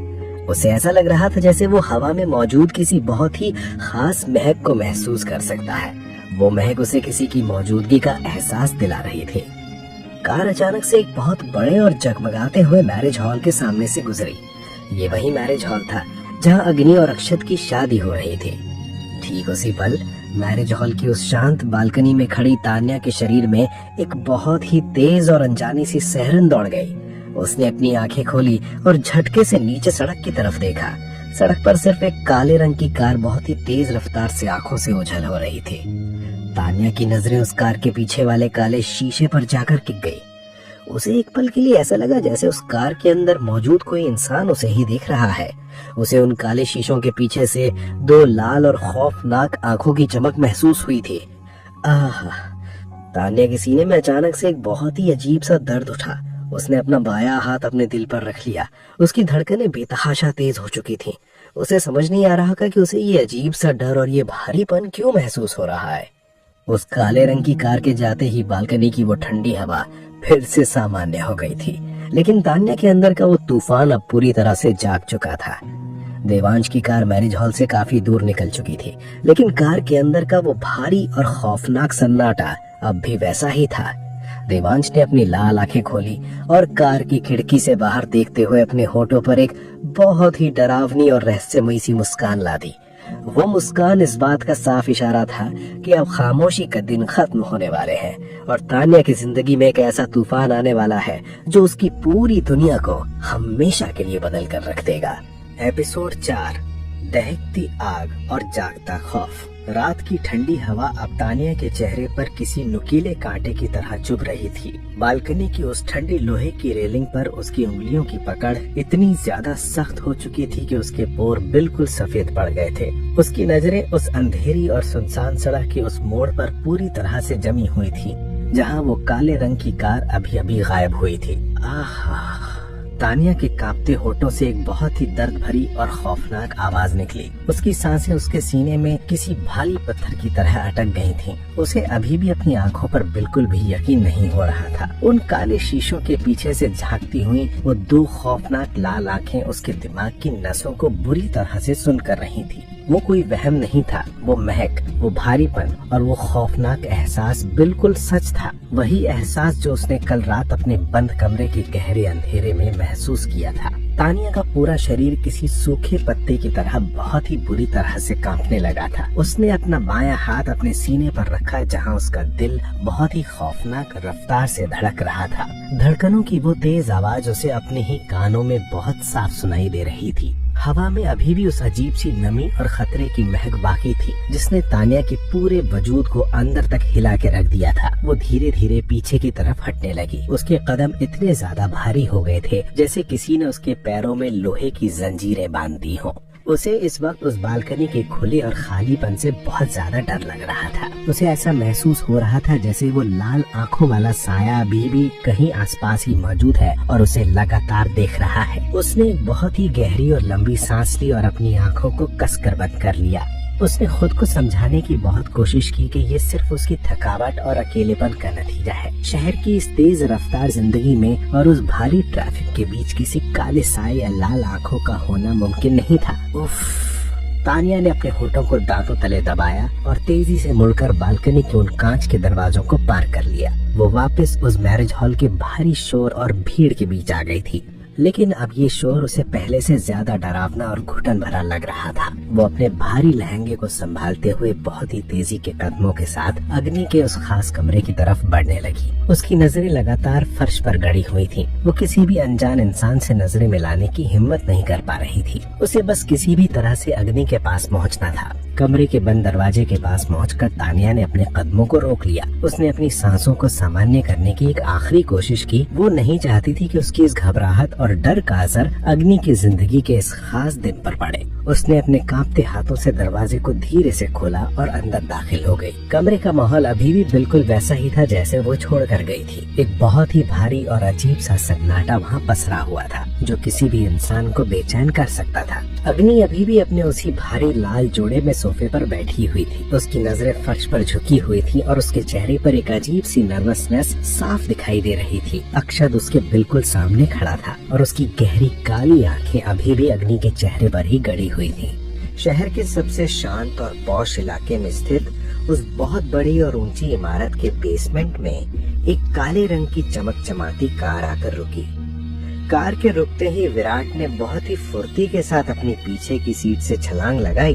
उसे ऐसा लग रहा था जैसे वो हवा में मौजूद किसी बहुत ही खास महक को महसूस कर सकता है। वो महक उसे किसी की मौजूदगी का एहसास दिला रही थी। कार अचानक से एक बहुत बड़े और जगमगाते हुए मैरिज हॉल के सामने से गुजरी। ये वही मैरिज हॉल था जहां अग्नि और अक्षत की शादी हो रही थी। ठीक उसी पल मैरिज हॉल की उस शांत बालकनी में खड़ी तान्या के शरीर में एक बहुत ही तेज और अनजानी सी सिहरन दौड़ गई। उसने अपनी आंखें खोली और झटके से नीचे सड़क की तरफ देखा। सड़क पर सिर्फ एक काले रंग की कार बहुत ही तेज रफ्तार से आंखों से ओझल हो रही थी। तान्या की नजरें उस कार के पीछे वाले काले शीशे पर जाकर टिक गई। उसे एक पल के लिए ऐसा लगा जैसे उस कार के अंदर मौजूद कोई इंसान उसे ही देख रहा है। उसे उन काले शीशों के पीछे से दो लाल और खौफनाक आंखों की चमक महसूस हुई थी। आह! तान्या के सीने में अचानक से एक बहुत ही अजीब सा दर्द उठा। उसने अपना बायां हाथ अपने दिल पर रख लिया। उसकी धड़कनें बेतहाशा तेज हो चुकी थीं। उसे समझ नहीं आ रहा था कि उसे ये अजीब सा डर और ये भारीपन क्यों महसूस हो रहा है। उस काले रंग की कार के जाते ही बालकनी की वो ठंडी हवा फिर से सामान्य हो गई थी, लेकिन तान्या के अंदर का वो तूफान अब पूरी तरह से जाग चुका था। देवांश की कार मैरिज हॉल से काफी दूर निकल चुकी थी, लेकिन कार के अंदर का वो भारी और खौफनाक सन्नाटा अब भी वैसा ही था। देवांश ने अपनी लाल आंखें खोली और कार की खिड़की से बाहर देखते हुए अपने होठों पर एक बहुत ही डरावनी और रहस्यमयी सी मुस्कान ला दी। वो मुस्कान इस बात का साफ इशारा था कि अब खामोशी का दिन खत्म होने वाले हैं और तान्या की जिंदगी में एक ऐसा तूफान आने वाला है जो उसकी पूरी दुनिया को हमेशा के लिए बदल कर रख देगा। एपिसोड 4, दहकती आग और जागता खौफ। रात की ठंडी हवा अब तान्या के चेहरे पर किसी नुकीले कांटे की तरह चुभ रही थी। बालकनी की उस ठंडी लोहे की रेलिंग पर उसकी उंगलियों की पकड़ इतनी ज्यादा सख्त हो चुकी थी कि उसके पोर बिल्कुल सफेद पड़ गए थे। उसकी नजरें उस अंधेरी और सुनसान सड़क के उस मोड़ पर पूरी तरह से जमी हुई थी जहां वो काले रंग की कार अभी अभी गायब हुई थी। आहा! तान्या के कांपते होठों से एक बहुत ही दर्द भरी और खौफनाक आवाज निकली। उसकी सांसें उसके सीने में किसी भारी पत्थर की तरह अटक गई थीं। उसे अभी भी अपनी आंखों पर बिल्कुल भी यकीन नहीं हो रहा था। उन काले शीशों के पीछे से झांकती हुई वो दो खौफनाक लाल आंखें उसके दिमाग की नसों को बुरी तरह से सुन कर रही थी। वो कोई वहम नहीं था, वो महक, वो भारीपन और वो खौफनाक एहसास बिल्कुल सच था। वही एहसास जो उसने कल रात अपने बंद कमरे के गहरे अंधेरे में महसूस किया था। तान्या का पूरा शरीर किसी सूखे पत्ते की तरह बहुत ही बुरी तरह से कांपने लगा था। उसने अपना बायां हाथ अपने सीने पर रखा जहां उसका दिल बहुत ही खौफनाक रफ्तार से धड़क रहा था। धड़कनों की वो तेज आवाज उसे अपने ही कानों में बहुत साफ सुनाई दे रही थी। हवा में अभी भी उस अजीब सी नमी और खतरे की महक बाकी थी जिसने तान्या के पूरे वजूद को अंदर तक हिला के रख दिया था। वो धीरे धीरे पीछे की तरफ हटने लगी। उसके कदम इतने ज्यादा भारी हो गए थे जैसे किसी ने उसके पैरों में लोहे की जंजीरें बांध दी हों। उसे इस वक्त उस बालकनी के खुले और खालीपन से बहुत ज्यादा डर लग रहा था। उसे ऐसा महसूस हो रहा था जैसे वो लाल आंखों वाला साया अभी भी कहीं आसपास ही मौजूद है और उसे लगातार देख रहा है। उसने एक बहुत ही गहरी और लंबी सांस ली और अपनी आंखों को कसकर बंद कर लिया। उसने खुद को समझाने की बहुत कोशिश की कि ये सिर्फ उसकी थकावट और अकेलेपन का नतीजा है। शहर की इस तेज रफ्तार जिंदगी में और उस भारी ट्रैफिक के बीच किसी काले साए या लाल आंखों का होना मुमकिन नहीं था। उफ! तान्या ने अपने होठों को दांतों तले दबाया और तेजी से मुड़कर बालकनी के उन कांच के दरवाजों को पार कर लिया। वो वापस उस मैरिज हॉल के भारी शोर और भीड़ के बीच आ गई थी, लेकिन अब ये शोर उसे पहले से ज्यादा डरावना और घुटन भरा लग रहा था। वो अपने भारी लहंगे को संभालते हुए बहुत ही तेजी के कदमों के साथ अग्नि के उस खास कमरे की तरफ बढ़ने लगी। उसकी नजरें लगातार फर्श पर गड़ी हुई थीं। वो किसी भी अनजान इंसान से नजरें मिलाने की हिम्मत नहीं कर पा रही थी। उसे बस किसी भी तरह से अग्नि के पास पहुंचना था। कमरे के बंद दरवाजे के पास पहुंचकर तान्या ने अपने कदमों को रोक लिया। उसने अपनी सांसों को सामान्य करने की एक आखिरी कोशिश की। वो नहीं चाहती थी कि उसकी इस घबराहट और डर का असर अग्नि की जिंदगी के इस खास दिन पर पड़े। उसने अपने कांपते हाथों से दरवाजे को धीरे से खोला और अंदर दाखिल हो गई। कमरे का माहौल अभी भी बिल्कुल वैसा ही था जैसे वो छोड़ कर गई थी। एक बहुत ही भारी और अजीब सा सन्नाटा वहाँ पसरा हुआ था जो किसी भी इंसान को बेचैन कर सकता था। अग्नि अभी भी अपने उसी भारी लाल जोड़े में सोफे पर बैठी हुई थी। उसकी नजरें फर्श पर झुकी हुई थी और उसके चेहरे पर एक अजीब सी नर्वसनेस साफ दिखाई दे रही थी। अक्षत उसके बिल्कुल सामने खड़ा था और उसकी गहरी काली आंखें अभी भी अग्नि के चेहरे पर ही गड़ी हुई थी। शहर के सबसे शांत और पॉश इलाके में स्थित उस बहुत बड़ी और ऊंची इमारत के बेसमेंट में एक काले रंग की चमकचमाती कार आकर रुकी। कार के रुकते ही विराट ने बहुत ही फुर्ती के साथ अपनी पीछे की सीट से छलांग लगाई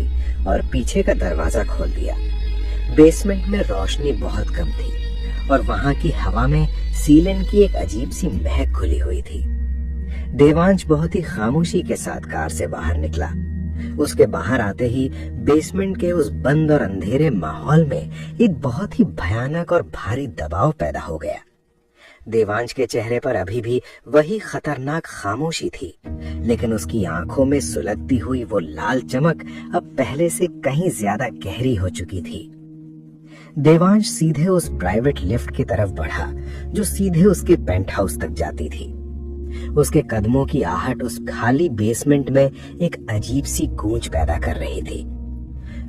और पीछे का दरवाजा खोल दिया। बेसमेंट में रोशनी बहुत कम थी और वहां की हवा में सीलन की एक अजीब सी महक घुली हुई थी। देवांश बहुत ही खामोशी के साथ कार से बाहर निकला। उसके बाहर आते ही बेसमेंट के उस बंद और अंधेरे माहौल में एक बहुत ही भयानक और भारी दबाव पैदा हो गया। देवांश के चेहरे पर अभी भी वही खतरनाक खामोशी थी, लेकिन उसकी आंखों में सुलगती हुई वो लाल चमक अब पहले से कहीं ज्यादा गहरी हो चुकी थी। देवांश सीधे उस प्राइवेट लिफ्ट की तरफ बढ़ा जो सीधे उसके पेंट हाउस तक जाती थी। उसके कदमों की आहट उस खाली बेसमेंट में एक अजीब सी गूंज पैदा कर रही थी।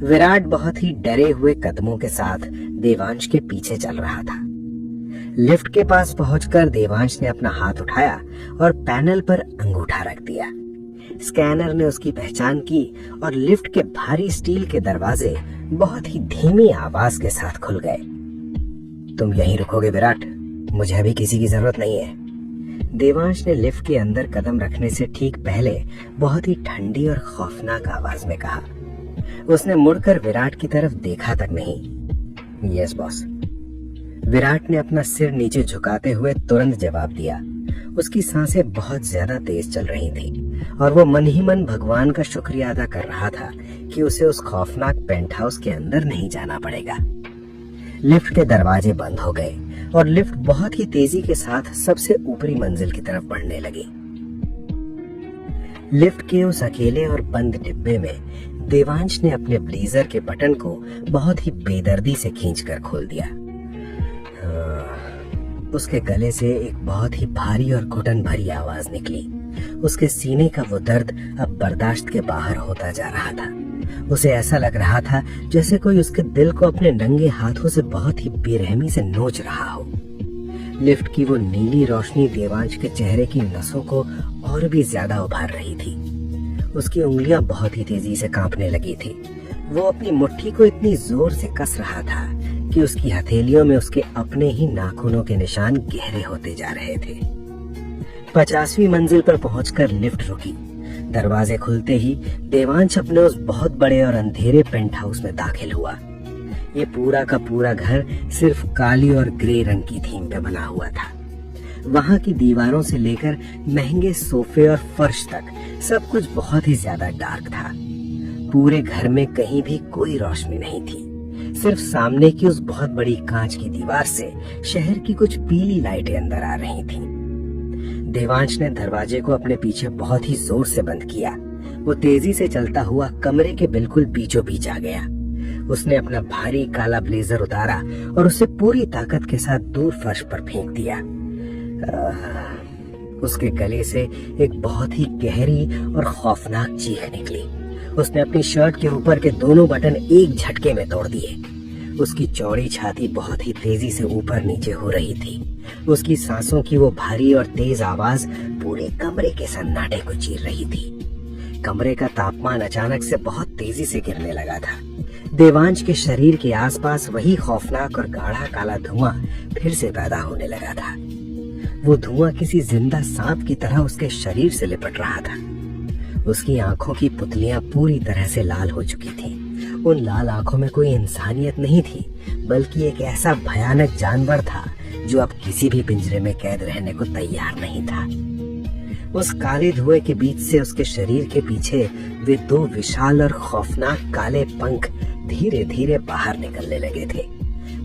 विराट बहुत ही डरे हुए कदमों के साथ देवांश के पीछे चल रहा था। लिफ्ट के पास पहुंचकर देवांश ने अपना हाथ उठाया और पैनल पर अंगूठा रख दिया। स्कैनर ने उसकी पहचान की और लिफ्ट के भारी स्टील के दरवाजे बहुत ही धीमी आवाज के साथ खुल गए। तुम यहीं रुकोगे विराट, मुझे अभी किसी की जरूरत नहीं है। देवांश ने लिफ्ट के अंदर कदम रखने से ठीक पहले बहुत ही ठंडी और खौफनाक आवाज में कहा। उसने मुड़कर विराट की तरफ देखा तक नहीं। Yes boss. विराट ने अपना सिर नीचे झुकाते हुए तुरंत जवाब दिया। उसकी सांसें बहुत ज्यादा तेज चल रही थी और वो मन ही मन भगवान का शुक्रिया अदा कर रहा था कि उसे उस खौफनाक पेंट हाउस के अंदर नहीं जाना पड़ेगा। लिफ्ट के दरवाजे बंद हो गए और लिफ्ट बहुत ही तेजी के साथ सबसे ऊपरी मंजिल की तरफ बढ़ने लगी। लिफ्ट के उस अकेले और बंद डिब्बे में देवांश ने अपने ब्लेजर के बटन को बहुत ही बेदर्दी से खींचकर खोल दिया। उसके गले से एक बहुत ही भारी और घुटन भरी आवाज निकली। उसके सीने का वो दर्द अब बर्दाश्त के बाहर होता जा रहा था। उसे ऐसा लग रहा था जैसे कोई उसके दिल को अपने नंगे हाथों से बहुत ही बेरहमी से नोच रहा हो। लिफ्ट की वो नीली रोशनी देवांश के चेहरे की नसों को और भी ज्यादा उभार रही थी। उसकी उंगलियां बहुत ही तेजी से कांपने लगी थी। वो अपनी मुट्ठी को इतनी जोर से कस रहा था कि उसकी हथेलियों में उसके अपने ही नाखूनों के निशान गहरे होते जा रहे थे। 50वीं मंजिल पर पहुंचकर लिफ्ट रुकी। दरवाजे खुलते ही देवांश अपने उस बहुत बड़े और अंधेरे पेंट हाउस में दाखिल हुआ। ये पूरा का पूरा घर सिर्फ काली और ग्रे रंग की थीम पे बना हुआ था। वहां की दीवारों से लेकर महंगे सोफे और फर्श तक सब कुछ बहुत ही ज्यादा डार्क था। पूरे घर में कहीं भी कोई रोशनी नहीं थी। सिर्फ सामने की उस बहुत बड़ी कांच की दीवार से शहर की कुछ पीली लाइटें अंदर आ रही थीं। देवांश ने दरवाजे को अपने पीछे बहुत ही जोर से बंद किया। वो तेजी से चलता हुआ कमरे के बिल्कुल बीचों बीच आ गया। उसने अपना भारी काला ब्लेजर उतारा और उसे पूरी ताकत के साथ दूर फर्श पर फेंक दिया। उसके गले से एक बहुत ही गहरी और खौफनाक चीख निकली। उसने अपनी शर्ट के ऊपर के दोनों बटन एक झटके में तोड़ दिए। उसकी चौड़ी छाती बहुत ही तेजी से ऊपर नीचे हो रही थी। उसकी सांसों की वो भारी और तेज आवाज पूरे कमरे के सन्नाटे को चीर रही थी। कमरे का तापमान अचानक से बहुत तेजी से गिरने लगा था। देवांश के शरीर के आसपास वही खौफनाक और गाढ़ा काला धुआं फिर से पैदा होने लगा था। वो धुआं किसी जिंदा सांप की तरह उसके शरीर से लिपट रहा था। उसकी आंखों की पुतलियां पूरी तरह से लाल हो चुकी थीं। उन लाल आंखों में कोई इंसानियत नहीं थी, बल्कि एक ऐसा भयानक जानवर था जो अब किसी भी पिंजरे में कैद रहने को तैयार नहीं था। उस काले धुएं के बीच से उसके शरीर के पीछे वे दो विशाल और खौफनाक काले पंख धीरे धीरे बाहर निकलने लगे थे।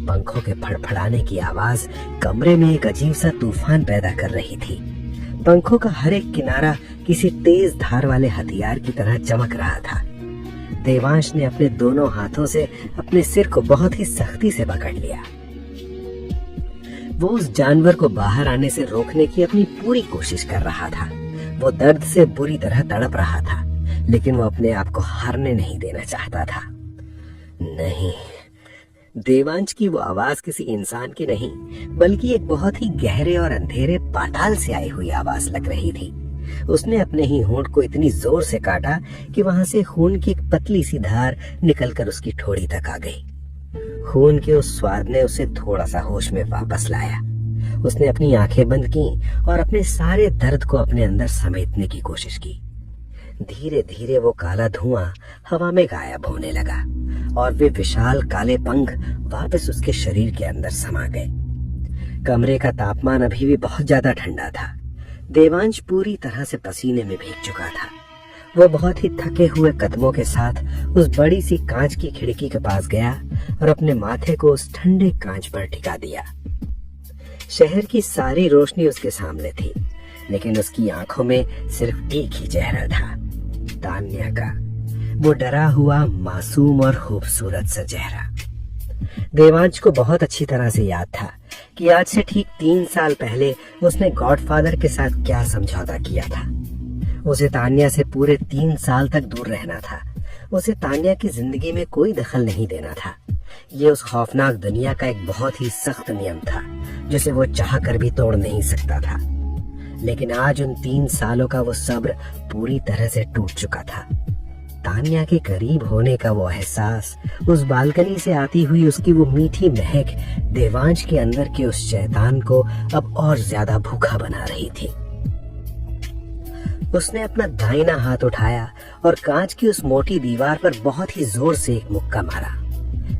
पंखों के फड़फड़ाने की आवाज कमरे में एक अजीब सा तूफान पैदा कर रही थी। पंखों का हर एक किनारा किसी तेज धार वाले हथियार की तरह चमक रहा था। देवांश ने अपने दोनों हाथों से अपने सिर को बहुत ही सख्ती से पकड़ लिया। वो उस जानवर को बाहर आने से रोकने की अपनी पूरी कोशिश कर रहा था। वो दर्द से बुरी तरह तड़प रहा था। लेकिन वो अपने आप को हारने नहीं देना चाहता था। नहीं, देवांश की वो आवाज किसी इंसान की नहीं, बल्कि एक बहुत ही गहरे और अंधेरे पाताल से आई हुई आवाज लग रही थी। उसने अपने ही होंठ को इतनी जोर से काटा कि वहां से खून की एक पतली सी धार निकलकर उसकी ठोड़ी तक आ गई। खून के उस स्वाद ने उसे थोड़ा सा होश में वापस लाया। उसने अपनी आंखें बंद की और अपने सारे दर्द को अपने अंदर समेटने की कोशिश की। धीरे धीरे वो काला धुआं हवा में गायब होने लगा और वे विशाल काले पंख वापस उसके शरीर के अंदर समा गए। कमरे का तापमान अभी भी बहुत ज्यादा ठंडा था। देवांश पूरी तरह से पसीने में भीग चुका था। वो बहुत ही थके हुए कदमों के साथ उस बड़ी सी कांच की खिड़की के पास गया और अपने माथे को उस ठंडे कांच पर टिका दिया। शहर की सारी रोशनी उसके सामने थी, लेकिन उसकी आंखों में सिर्फ एक ही चेहरा था, तान्या का। वो डरा हुआ, मासूम और खूबसूरत सा चेहरा। देवांश को बहुत अच्छी तरह से याद था कि आज से ठीक 3 साल पहले उसने गॉडफादर के साथ क्या समझौता किया था। उसे तान्या से पूरे 3 साल तक दूर रहना था। उसे तान्या की जिंदगी में कोई दखल नहीं देना था। ये उस खौफनाक दुनिया का एक बहुत ही सख्त नियम था, जिसे वो चाह कर भी तोड़ नहीं सकता था। लेकिन आज उन 3 सालों का वो सब्र पूरी तरह से टूट चुका था। तान्या के करीब होने का वो एहसास, उस बालकनी से आती हुई उसकी वो मीठी महक देवांश के अंदर के उस शैतान को अब और ज्यादा भूखा बना रही थी। उसने अपना दाहिना हाथ उठाया और कांच की उस मोटी दीवार पर बहुत ही जोर से एक मुक्का मारा।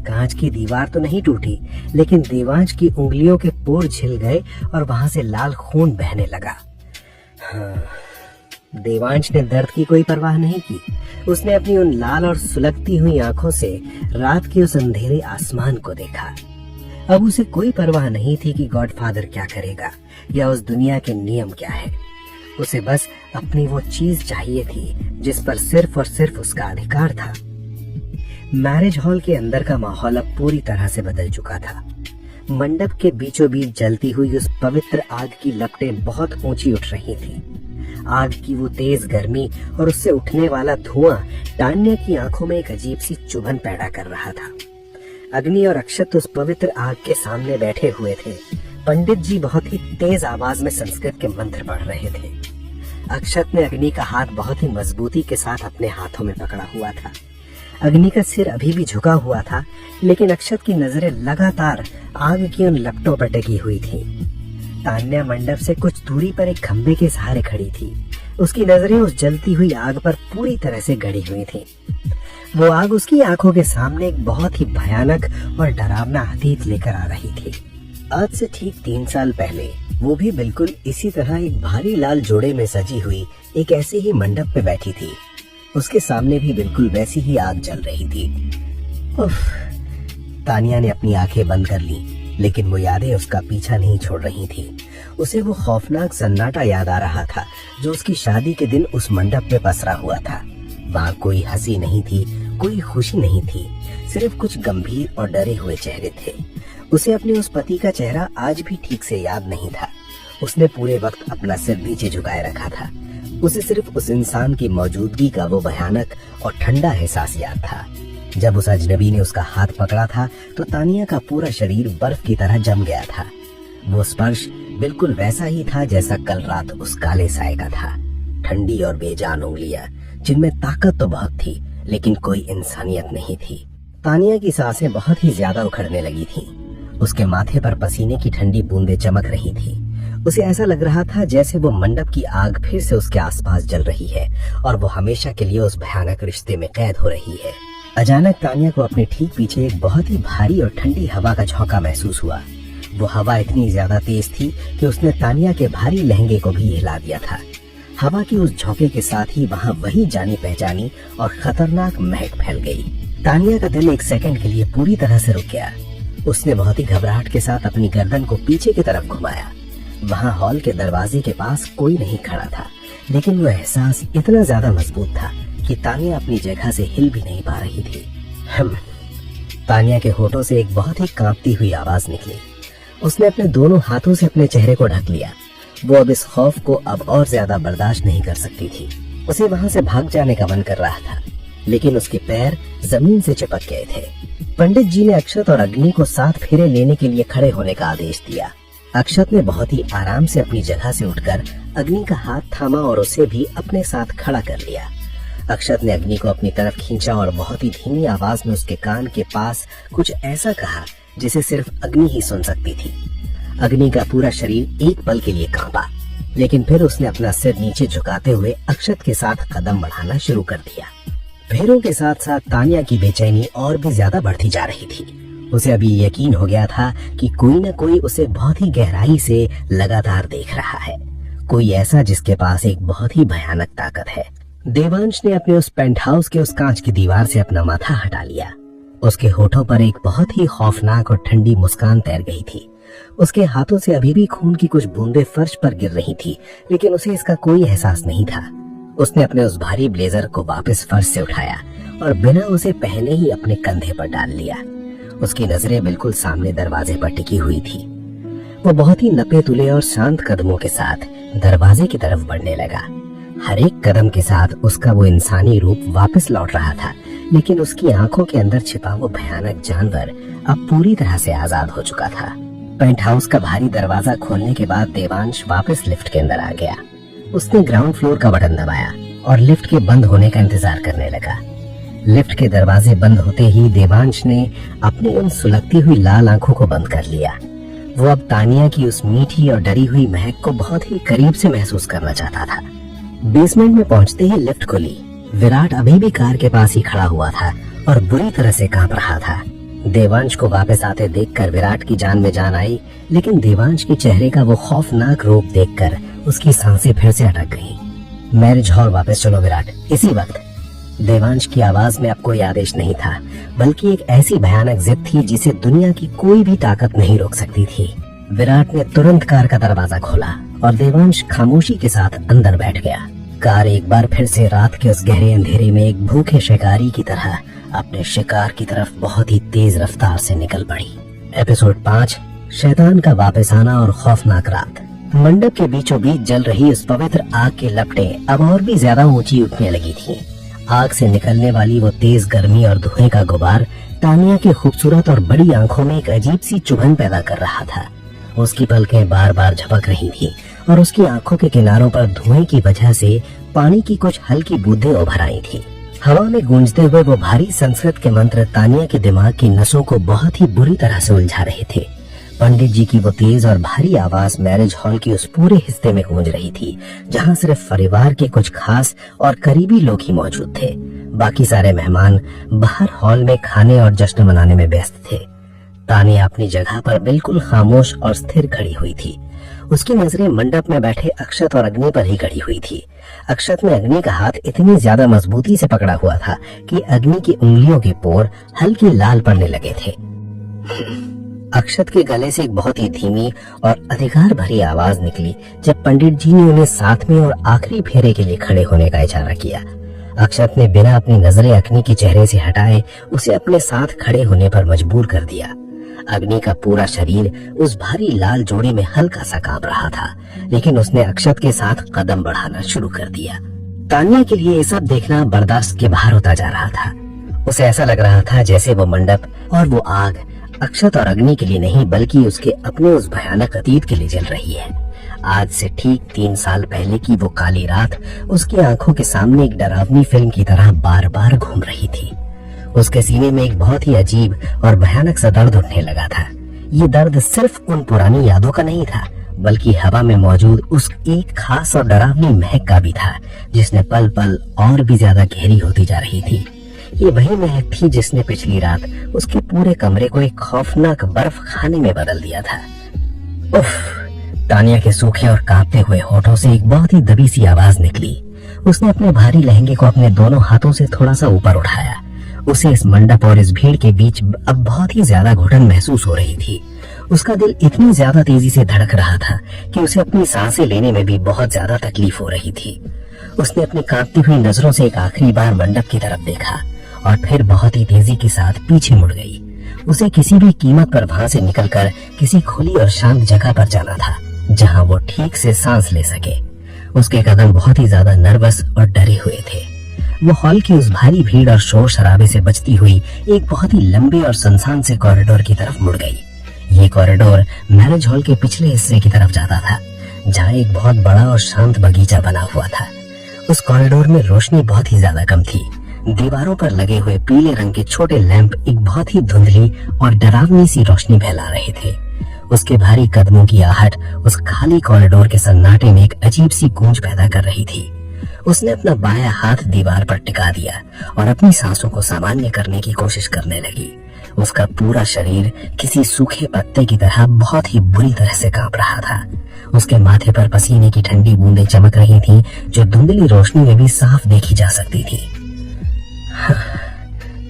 कांच की दीवार तो नहीं टूटी, लेकिन देवांश की उंगलियों के पोर छिल गए और वहां से लाल खून बहने लगा। हाँ, देवांश ने दर्द की कोई परवाह नहीं की। उसने अपनी उन लाल और सुलगती हुई आंखों से रात के उस अंधेरे आसमान को देखा। अब उसे कोई परवाह नहीं थी कि गॉडफादर क्या करेगा या उस दुनिया के नियम क्या है। उसे बस अपनी वो चीज चाहिए थी जिस पर सिर्फ और सिर्फ उसका अधिकार था। मैरिज हॉल के अंदर का माहौल अब पूरी तरह से बदल चुका था। मंडप के बीचों बीच जलती हुई उस पवित्र आग की लपटें बहुत ऊंची उठ रही थी। आग की वो तेज गर्मी और उससे उठने वाला धुआं तान्या की आंखों में एक अजीब सी चुभन पैदा कर रहा था। अग्नि और अक्षत उस पवित्र आग के सामने बैठे हुए थे। पंडित जी बहुत ही तेज आवाज में संस्कृत के मंत्र पढ़ रहे थे। अक्षत ने अग्नि का हाथ बहुत ही मजबूती के साथ अपने हाथों में पकड़ा हुआ था। अग्नि का सिर अभी भी झुका हुआ था, लेकिन अक्षत की नजरें लगातार आग की उन लपटों पर टिकी हुई थी। तान्या मंडप से कुछ दूरी पर एक खंबे के सहारे खड़ी थी। उसकी नजरें उस जलती हुई आग पर पूरी तरह से गड़ी हुई थी। वो आग उसकी आंखों के सामने एक बहुत ही भयानक और डरावना अतीत लेकर आ रही थी। आज से ठीक 3 साल पहले वो भी बिल्कुल इसी तरह एक भारी लाल जोड़े में सजी हुई एक ऐसे ही मंडप पे बैठी थी। उसके सामने भी बिल्कुल वैसी ही आग जल रही थी। उफ, तान्या ने अपनी आंखें बंद कर ली, लेकिन वो यादें उसका पीछा नहीं छोड़ रही थी। उसे वो खौफनाक सन्नाटा याद आ रहा था जो उसकी शादी के दिन उस मंडप में पसरा हुआ था। वहाँ कोई हंसी नहीं थी, कोई खुशी नहीं थी, सिर्फ कुछ गंभीर और डरे हुए चेहरे थे। उसे अपने उस पति का चेहरा आज भी ठीक से याद नहीं था। उसने पूरे वक्त अपना सिर नीचे झुकाए रखा था। उसे सिर्फ उस इंसान की मौजूदगी का वो भयानक और ठंडा एहसास याद था। जब उस अजनबी ने उसका हाथ पकड़ा था तो तानिया का पूरा शरीर बर्फ की तरह जम गया था। वो स्पर्श बिल्कुल वैसा ही था जैसा कल रात उस काले साए का था। ठंडी और बेजान उंगलियां जिनमें ताकत तो बहुत थी, लेकिन कोई इंसानियत नहीं थी। तानिया की सांसें बहुत ही ज्यादा उखड़ने लगी थी। उसके माथे पर पसीने की ठंडी बूंदें चमक रही थी। उसे ऐसा लग रहा था जैसे वो मंडप की आग फिर से उसके आसपास जल रही है और वो हमेशा के लिए उस भयानक रिश्ते में कैद हो रही है। अचानक तानिया को अपने ठीक पीछे एक बहुत ही भारी और ठंडी हवा का झोंका महसूस हुआ। वो हवा इतनी ज्यादा तेज थी कि उसने तानिया के भारी लहंगे को भी हिला दिया था। हवा की उस झोंके के साथ ही वहाँ वही जानी पहचानी और खतरनाक महक फैल गई। तानिया का दिल एक सेकंड के लिए पूरी तरह से रुक गया। उसने बहुत ही घबराहट के साथ अपनी गर्दन को पीछे की तरफ घुमाया। वहाँ हॉल के दरवाजे के पास कोई नहीं खड़ा था, लेकिन वो एहसास इतना ज्यादा मजबूत था कि तानिया अपनी जगह से हिल भी नहीं पा रही थी। तानिया के होठों से एक बहुत ही कांपती हुई आवाज निकली। उसने अपने दोनों हाथों से अपने चेहरे को ढक लिया। वो अब इस खौफ को अब और ज्यादा बर्दाश्त नहीं कर सकती थी। उसे वहां से भाग जाने का मन कर रहा था, लेकिन उसके पैर जमीन से चिपक गए थे। पंडित जी ने अक्षत और अग्नि को 7 फेरे लेने के लिए खड़े होने का आदेश दिया। अक्षत ने बहुत ही आराम से अपनी जगह से उठकर अग्नि का हाथ थामा और उसे भी अपने साथ खड़ा कर लिया। अक्षत ने अग्नि को अपनी तरफ खींचा और बहुत ही धीमी आवाज में उसके कान के पास कुछ ऐसा कहा जिसे सिर्फ अग्नि ही सुन सकती थी। अग्नि का पूरा शरीर एक पल के लिए कांपा, लेकिन फिर उसने अपना सिर नीचे झुकाते हुए अक्षत के साथ कदम बढ़ाना शुरू कर दिया। फेरों के साथ साथ तानिया की बेचैनी और भी ज्यादा बढ़ती जा रही थी। उसे अभी यकीन हो गया था कि कोई न कोई उसे बहुत ही गहराई से लगातार देख रहा है, कोई ऐसा जिसके पास एक बहुत ही भयानक ताकत है। देवांश ने अपने उस पेंट हाउस के उस कांच की दीवार से अपना माथा हटा लिया। उसके होठों पर एक बहुत ही खौफनाक और ठंडी मुस्कान तैर गई थी। उसके हाथों से अभी भी खून की कुछ बूंदें फर्श पर गिर रही थी, लेकिन उसे इसका कोई एहसास नहीं था। उसने अपने उस भारी ब्लेजर को वापस फर्श से उठाया और बिना उसे पहने ही अपने कंधे पर डाल लिया। उसकी नजरें बिल्कुल सामने दरवाजे पर टिकी हुई थी। वो बहुत ही नपे तुले और शांत कदमों के साथ दरवाजे की तरफ बढ़ने लगा। हर एक कदम के साथ उसका वो इंसानी रूप वापस लौट रहा था, लेकिन उसकी आंखों के अंदर छिपा वो भयानक जानवर अब पूरी तरह से आजाद हो चुका था। पेंट हाउस का भारी दरवाजा खोलने के बाद देवांश वापस लिफ्ट के अंदर आ गया। उसने ग्राउंड फ्लोर का बटन दबाया और लिफ्ट के बंद होने का इंतजार करने लगा। लिफ्ट के दरवाजे बंद होते ही देवांश ने अपनी उन सुलगती हुई लाल आंखों को बंद कर लिया। वो अब तानिया की उस मीठी और डरी हुई महक को बहुत ही करीब से महसूस करना चाहता था। बेसमेंट में पहुंचते ही लिफ्ट खुली। विराट अभी भी कार के पास ही खड़ा हुआ था और बुरी तरह से कांप रहा था। देवांश को वापस आते देखकर विराट की जान में जान आई, लेकिन देवांश के चेहरे का वो खौफनाक रूप देखकर उसकी सांसें फिर से अटक गईं। मैरिज हॉल वापस चलो विराट, इसी वक्त। देवांश की आवाज में अब कोई आदेश नहीं था, बल्कि एक ऐसी भयानक जिद थी जिसे दुनिया की कोई भी ताकत नहीं रोक सकती थी। विराट ने तुरंत कार का दरवाजा खोला और देवांश खामोशी के साथ अंदर बैठ गया। कार एक बार फिर से रात के उस गहरे अंधेरे में एक भूखे शिकारी की तरह अपने शिकार की तरफ बहुत ही तेज रफ्तार से निकल पड़ी। एपिसोड 5, शैतान का वापस आना और खौफनाक रात। मंडप के बीचों बीच जल रही उस पवित्र आग की लपटें अब और भी ज्यादा ऊंची उठने लगी थी। आग से निकलने वाली वो तेज गर्मी और धुएं का गुबार तानिया की खूबसूरत और बड़ी आंखों में एक अजीब सी चुभन पैदा कर रहा था। उसकी पलकें बार बार झपक रही थी और उसकी आंखों के किनारों पर धुएं की वजह से पानी की कुछ हल्की बूंदें उभर आई थी। हवा में गूंजते हुए वो भारी संस्कृत के मंत्र तानिया के दिमाग की नसों को बहुत ही बुरी तरह से उलझा रहे थे। पंडित जी की वो तेज और भारी आवाज मैरिज हॉल के उस पूरे हिस्से में गूंज रही थी, जहां सिर्फ परिवार के कुछ खास और करीबी लोग ही मौजूद थे। बाकी सारे मेहमान बाहर हॉल में खाने और जश्न मनाने में व्यस्त थे। तानिया अपनी जगह पर बिल्कुल खामोश और स्थिर खड़ी हुई थी। उसकी नजरें मंडप में बैठे अक्षत और अग्नि पर ही खड़ी हुई थी। अक्षत ने अग्नि का हाथ इतनी ज्यादा मजबूती से पकड़ा हुआ था कि अग्नि की उंगलियों के पोर हल्की लाल पड़ने लगे थे। अक्षत के गले से एक बहुत ही धीमी और अधिकार भरी आवाज निकली जब पंडित जी ने उन्हें साथ में और आखिरी फेरे के लिए खड़े होने का इशारा किया। अक्षत ने बिना अपनी नजरें अग्नि के चेहरे से हटाए उसे अपने साथ खड़े होने पर मजबूर कर दिया। अग्नि का पूरा शरीर उस भारी लाल जोड़े में हल्का सा कांप रहा था, लेकिन उसने अक्षत के साथ कदम बढ़ाना शुरू कर दिया। तानिया के लिए ये सब देखना बर्दाश्त के बाहर होता जा रहा था। उसे ऐसा लग रहा था जैसे वो मंडप और वो आग अक्षत और अग्नि के लिए नहीं, बल्कि उसके अपने उस भयानक अतीत के लिए जल रही है। आज से ठीक 3 साल पहले की वो काली रात उसकी आंखों के सामने एक डरावनी फिल्म की तरह बार बार घूम रही थी। उसके सीने में एक बहुत ही अजीब और भयानक सा दर्द उठने लगा था। ये दर्द सिर्फ उन पुरानी यादों का नहीं था, बल्कि हवा में मौजूद उस एक खास और डरावनी महक का भी था, जिसने पल पल और भी ज्यादा गहरी होती जा रही थी। ये वही महक थी जिसने पिछली रात उसके पूरे कमरे को एक खौफनाक बर्फ खाने में बदल दिया था। उफ! तानिया के सूखे और कांपते हुए होठों से एक बहुत ही दबी सी आवाज निकली। उसने अपने भारी लहंगे को अपने दोनों हाथों से थोड़ा सा ऊपर उठाया। उसे इस मंडप और इस भीड़ के बीच अब बहुत ही ज्यादा घुटन महसूस हो रही थी। उसका दिल इतनी ज्यादा तेजी से धड़क रहा था कि उसे अपनी सांसें लेने में भी बहुत ज्यादा तकलीफ हो रही थी। उसने अपनी कांपती हुई नजरों से एक आखिरी बार मंडप की तरफ देखा और फिर बहुत ही तेजी के साथ पीछे मुड़ गई। उसे किसी भी कीमत पर वहां से निकलकर किसी खुली और शांत जगह पर जाना था, जहां वो ठीक से सांस ले सके। उसके कदम बहुत ही ज्यादा नर्वस और डरे हुए थे। वो हॉल की उस भारी भीड़ और शोर शराबे से बचती हुई एक बहुत ही लंबे और सुनसान से कॉरिडोर की तरफ मुड़ गई। ये कॉरिडोर मैरिज हॉल के पिछले हिस्से की तरफ जाता था, जहाँ एक बहुत बड़ा और शांत बगीचा बना हुआ था। उस कॉरिडोर में रोशनी बहुत ही ज्यादा कम थी। दीवारों पर लगे हुए पीले रंग के छोटे लैंप एक बहुत ही धुंधली और डरावनी सी रोशनी फैला रहे थे। उसके भारी कदमों की आहट उस खाली कॉरिडोर के सन्नाटे में एक अजीब सी गूंज पैदा कर रही थी। उसने अपना बायां हाथ दीवार पर टिका दिया और अपनी सांसों को सामान्य करने की कोशिश करने लगी। उसका पूरा शरीर किसी सूखे पत्ते की तरह बहुत ही बुरी तरह से कांप रहा था। उसके माथे पर पसीने की ठंडी बूंदें चमक रही थीं, जो धुंधली रोशनी में भी साफ देखी जा सकती थी।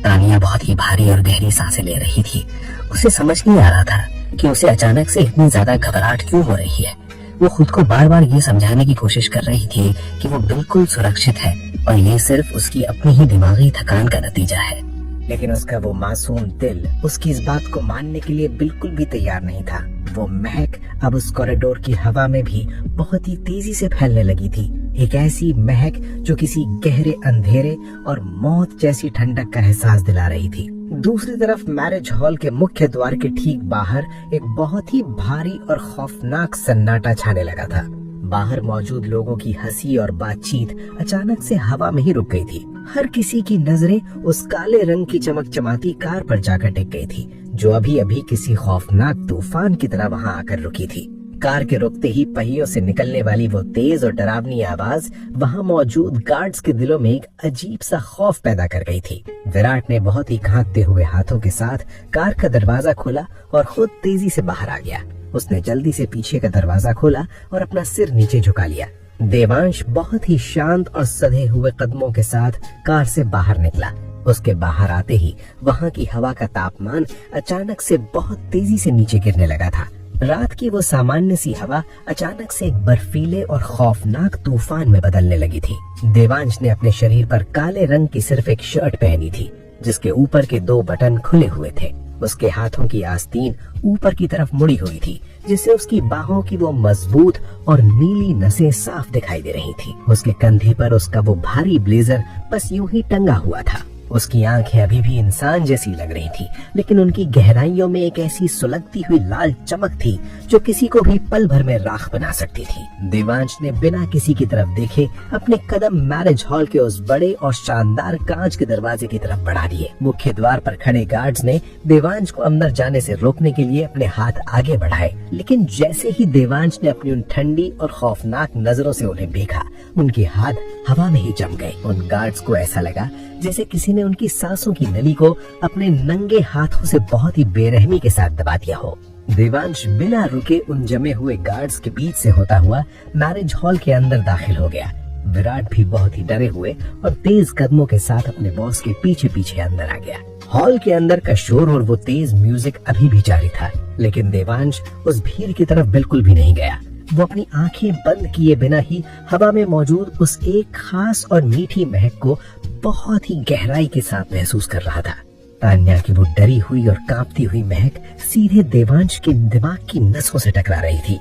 तानिया बहुत ही भारी और गहरी सांसें ले रही थी। उसे समझ नहीं आ रहा था कि उसे अचानक से इतनी ज्यादा घबराहट क्यों हो रही है। वो खुद को बार बार ये समझाने की कोशिश कर रही थी कि वो बिल्कुल सुरक्षित है और ये सिर्फ उसकी अपनी ही दिमागी थकान का नतीजा है। लेकिन उसका वो मासूम दिल उसकी इस बात को मानने के लिए बिल्कुल भी तैयार नहीं था। वो महक अब उस कॉरिडोर की हवा में भी बहुत ही तेजी से फैलने लगी थी। एक ऐसी महक जो किसी गहरे अंधेरे और मौत जैसी ठंडक का एहसास दिला रही थी। दूसरी तरफ मैरिज हॉल के मुख्य द्वार के ठीक बाहर एक बहुत ही भारी और खौफनाक सन्नाटा छाने लगा था। बाहर मौजूद लोगों की हंसी और बातचीत अचानक से हवा में ही रुक गई थी। हर किसी की नजरें उस काले रंग की चमकचमाती कार पर जाकर टिक गई थी, जो अभी अभी किसी खौफनाक तूफान की तरह वहां आकर रुकी थी। कार के रुकते ही पहियों से निकलने वाली वो तेज और डरावनी आवाज वहां मौजूद गार्ड्स के दिलों में एक अजीब सा खौफ पैदा कर गई थी। विराट ने बहुत ही कांपते हुए हाथों के साथ कार का दरवाजा खोला और खुद तेजी से बाहर आ गया। उसने जल्दी से पीछे का दरवाजा खोला और अपना सिर नीचे झुका लिया। देवांश बहुत ही शांत और सधे हुए कदमों के साथ कार से बाहर निकला। उसके बाहर आते ही वहां की हवा का तापमान अचानक से बहुत तेजी से नीचे गिरने लगा था। रात की वो सामान्य सी हवा अचानक से एक बर्फीले और खौफनाक तूफान में बदलने लगी थी। देवांश ने अपने शरीर पर काले रंग की सिर्फ एक शर्ट पहनी थी, जिसके ऊपर के 2 बटन खुले हुए थे। उसके हाथों की आस्तीन ऊपर की तरफ मुड़ी हुई थी, जिससे उसकी बाहों की वो मजबूत और नीली नसें साफ दिखाई दे रही थी। उसके कंधे पर उसका वो भारी ब्लेजर बस यूं ही टंगा हुआ था। उसकी आंखें अभी भी इंसान जैसी लग रही थी, लेकिन उनकी गहराइयों में एक ऐसी सुलगती हुई लाल चमक थी जो किसी को भी पल भर में राख बना सकती थी। देवांश ने बिना किसी की तरफ देखे अपने कदम मैरिज हॉल के उस बड़े और शानदार कांच के दरवाजे की तरफ बढ़ा दिए। मुख्य द्वार पर खड़े गार्ड्स ने देवांश को अंदर जाने से रोकने के लिए अपने हाथ आगे बढ़ाए, लेकिन जैसे ही देवांश ने अपनी उन ठंडी और खौफनाक नजरों से उन्हें देखा, उनके हाथ हवा में ही जम गए। उन गार्ड्स को ऐसा लगा जैसे किसी ने उनकी सांसों की नली को अपने नंगे हाथों से बहुत ही बेरहमी के साथ दबा दिया हो। देवांश बिना रुके उन जमे हुए गार्ड्स के बीच से होता हुआ मैरिज हॉल के अंदर दाखिल हो गया। विराट भी बहुत ही डरे हुए और तेज कदमों के साथ अपने बॉस के पीछे पीछे अंदर आ गया। हॉल के अंदर का शोर और वो तेज म्यूजिक अभी भी जारी था, लेकिन देवांश उस भीड़ की तरफ बिल्कुल भी नहीं गया। वो अपनी आंखें बंद किए बिना ही हवा में मौजूद उस एक खास और मीठी महक को बहुत ही गहराई के साथ महसूस कर रहा था। तान्या की वो डरी हुई और कांपती हुई महक सीधे देवांश के दिमाग की नसों से टकरा रही थी।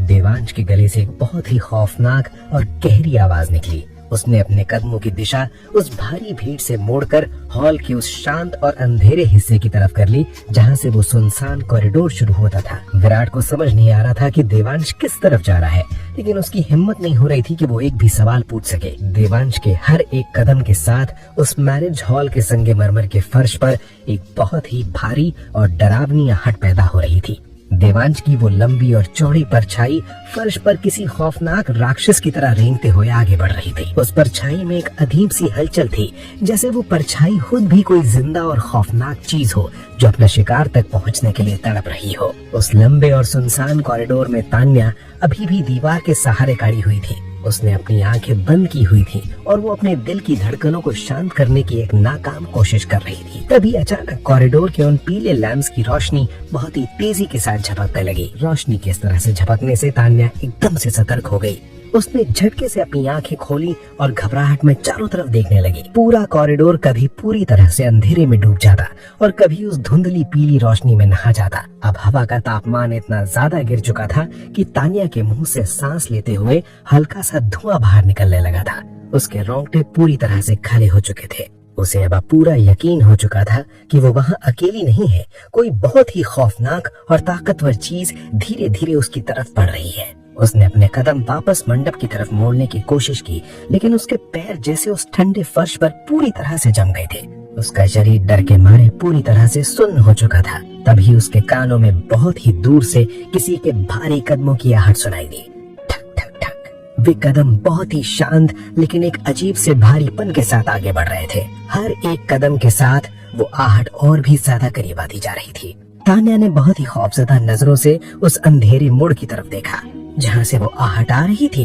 देवांश के गले से एक बहुत ही खौफनाक और गहरी आवाज निकली। उसने अपने कदमों की दिशा उस भारी भीड़ से मोड़कर हॉल के उस शांत और अंधेरे हिस्से की तरफ कर ली, जहां से वो सुनसान कॉरिडोर शुरू होता था। विराट को समझ नहीं आ रहा था कि देवांश किस तरफ जा रहा है, लेकिन उसकी हिम्मत नहीं हो रही थी कि वो एक भी सवाल पूछ सके। देवांश के हर एक कदम के साथ उस मैरिज हॉल के संगमरमर के फर्श पर एक बहुत ही भारी और डरावनी आहट पैदा हो रही थी। देवांश की वो लंबी और चौड़ी परछाई फर्श पर किसी खौफनाक राक्षस की तरह रेंगते हुए आगे बढ़ रही थी। उस परछाई में एक अजीब सी हलचल थी, जैसे वो परछाई खुद भी कोई जिंदा और खौफनाक चीज हो जो अपने शिकार तक पहुंचने के लिए तड़प रही हो। उस लंबे और सुनसान कॉरिडोर में तान्या अभी भी दीवार के सहारे खड़ी हुई थी। उसने अपनी आंखें बंद की हुई थी और वो अपने दिल की धड़कनों को शांत करने की एक नाकाम कोशिश कर रही थी। तभी अचानक कॉरिडोर के उन पीले लैंप्स की रोशनी बहुत ही तेजी के साथ झपकने लगी। रोशनी की इस तरह से झपकने से तान्या एकदम से सतर्क हो गई। उसने झटके से अपनी आंखें खोली और घबराहट में चारों तरफ देखने लगी। पूरा कॉरिडोर कभी पूरी तरह से अंधेरे में डूब जाता और कभी उस धुंधली पीली रोशनी में नहा जाता। अब हवा का तापमान इतना ज्यादा गिर चुका था कि तान्या के मुंह से सांस लेते हुए हल्का सा धुआं बाहर निकलने लगा था। उसके रोंगटे पूरी तरह से खड़े हो चुके थे। उसे अब पूरा यकीन हो चुका था कि वो वहाँ अकेली नहीं है। कोई बहुत ही खौफनाक और ताकतवर चीज धीरे धीरे उसकी तरफ बढ़ रही है। उसने अपने कदम वापस मंडप की तरफ मोड़ने की कोशिश की, लेकिन उसके पैर जैसे उस ठंडे फर्श पर पूरी तरह से जम गए थे। उसका शरीर डर के मारे पूरी तरह से सुन्न हो चुका था। तभी उसके कानों में बहुत ही दूर से किसी के भारी कदमों की आहट सुनाई दी। ठक ठक ठक। वे कदम बहुत ही शांत लेकिन एक अजीब से भारीपन के साथ आगे बढ़ रहे थे। हर एक कदम के साथ वो आहट और भी ज्यादा करीब आती जा रही थी। तान्या ने बहुत ही खौफजदा नजरों से उस अंधेरे मोड़ की तरफ देखा जहाँ से वो आहट आ रही थी।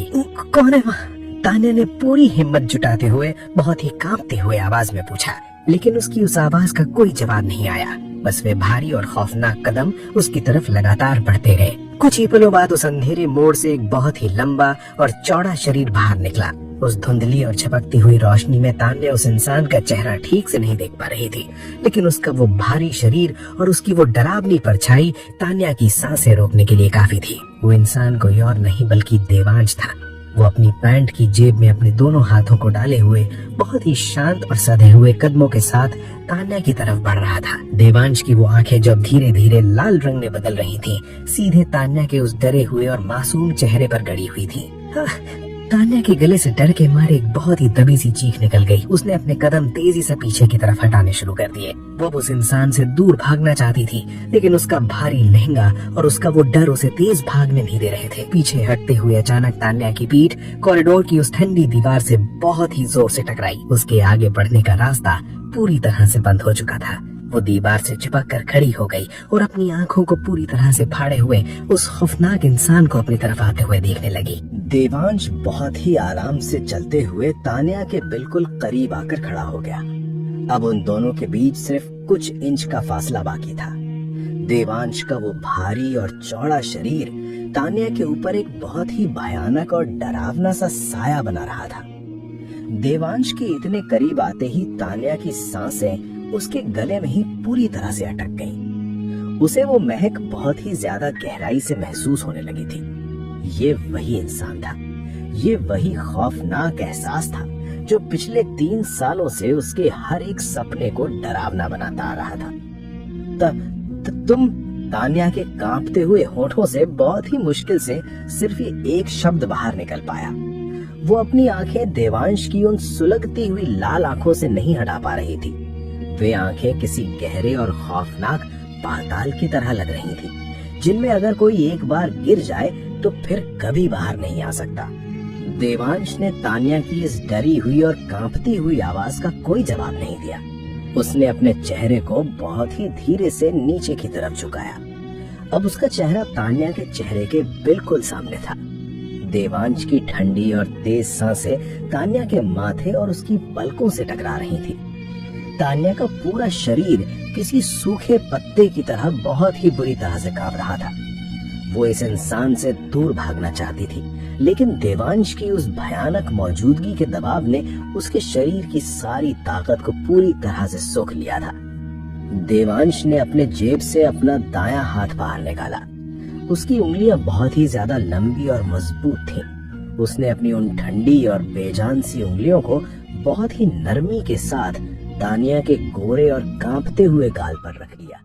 कौन है वहाँ? तान्या ने पूरी हिम्मत जुटाते हुए बहुत ही कांपते हुए आवाज में पूछा, लेकिन उसकी उस आवाज का कोई जवाब नहीं आया। बस वे भारी और खौफनाक कदम उसकी तरफ लगातार बढ़ते गए। कुछ ही पलों बाद उस अंधेरे मोड़ से एक बहुत ही लंबा और चौड़ा शरीर बाहर निकला। उस धुंधली और झपकती हुई रोशनी में तान्या उस इंसान का चेहरा ठीक से नहीं देख पा रही थी, लेकिन उसका वो भारी शरीर और उसकी वो डरावनी परछाई तान्या की सांसें रोकने के लिए काफी थी। वो इंसान कोई और नहीं बल्कि देवांश था। वो अपनी पैंट की जेब में अपने दोनों हाथों को डाले हुए बहुत ही शांत और सधे हुए कदमों के साथ तान्या की तरफ बढ़ रहा था। देवांश की वो आंखें जब धीरे धीरे लाल रंग में बदल रही थीं, सीधे तान्या के उस डरे हुए और मासूम चेहरे पर गड़ी हुई थी। तान्या के गले से डर के मारे एक बहुत ही दबी सी चीख निकल गई। उसने अपने कदम तेजी से पीछे की तरफ हटाने शुरू कर दिए। वो उस इंसान से दूर भागना चाहती थी, लेकिन उसका भारी लहंगा और उसका वो डर उसे तेज भागने नहीं दे रहे थे। पीछे हटते हुए अचानक तान्या की पीठ कॉरिडोर की उस ठंडी दीवार से बहुत ही जोर से टकराई। उसके आगे बढ़ने का रास्ता पूरी तरह से बंद हो चुका था। वो दीवार से चिपक कर खड़ी हो गई और अपनी आंखों को पूरी तरह से फाड़े हुए उस खौफनाक इंसान को अपनी तरफ आते हुए देखने लगी। देवांश बहुत ही आराम से चलते हुए तान्या के बिल्कुल करीब आकर खड़ा हो गया। अब उन दोनों के बीच सिर्फ कुछ इंच का फासला बाकी था। देवांश का वो भारी और चौड़ा शरीर तान्या के ऊपर एक बहुत ही भयानक और डरावना सा साया बना रहा था। देवांश के इतने करीब आते ही तान्या की सांसें उसके गले में ही पूरी तरह से अटक गई। उसे वो महक बहुत ही ज्यादा गहराई से महसूस होने लगी थी। ये वही इंसान था, ये वही खौफनाक एहसास था जो पिछले 3 सालों से उसके हर एक सपने को डरावना बनाता आ रहा था। तुम? तान्या के कांपते हुए होठों से बहुत ही मुश्किल से सिर्फ ये एक शब्द बाहर निकल पाया। वो अपनी आंखें देवांश की उन सुलगती हुई लाल आंखों से नहीं हटा पा रही थी। वे आंखें किसी गहरे और खौफनाक पाताल की तरह लग रही थी, जिनमें अगर कोई एक बार गिर जाए तो फिर कभी बाहर नहीं आ सकता। देवांश ने तान्या की इस डरी हुई और कांपती हुई आवाज का कोई जवाब नहीं दिया। उसने अपने चेहरे को बहुत ही धीरे से नीचे की तरफ झुकाया। अब उसका चेहरा तान्या के चेहरे के बिल्कुल सामने था। देवांश की ठंडी और तेज सांसें तान्या के माथे और उसकी पलकों से टकरा रही थी। तान्या का पूरा शरीर किसी सूखे पत्ते की तरह बहुत ही बुरी तरह से कांप रहा था। वो इस इंसान से दूर भागना चाहती थी, लेकिन देवांश की उस भयानक मौजूदगी के दबाव ने उसके शरीर की सारी ताकत को पूरी तरह से सोख लिया था। देवांश ने अपने जेब से अपना दायां हाथ बाहर निकाला। उसकी उंगलियां बहुत ही ज्यादा लंबी और मजबूत थीं। उसने अपनी उन ठंडी और बेजान सी उंगलियों को बहुत ही नरमी के साथ तान्या के गोरे और कांपते हुए गाल पर रख लिया।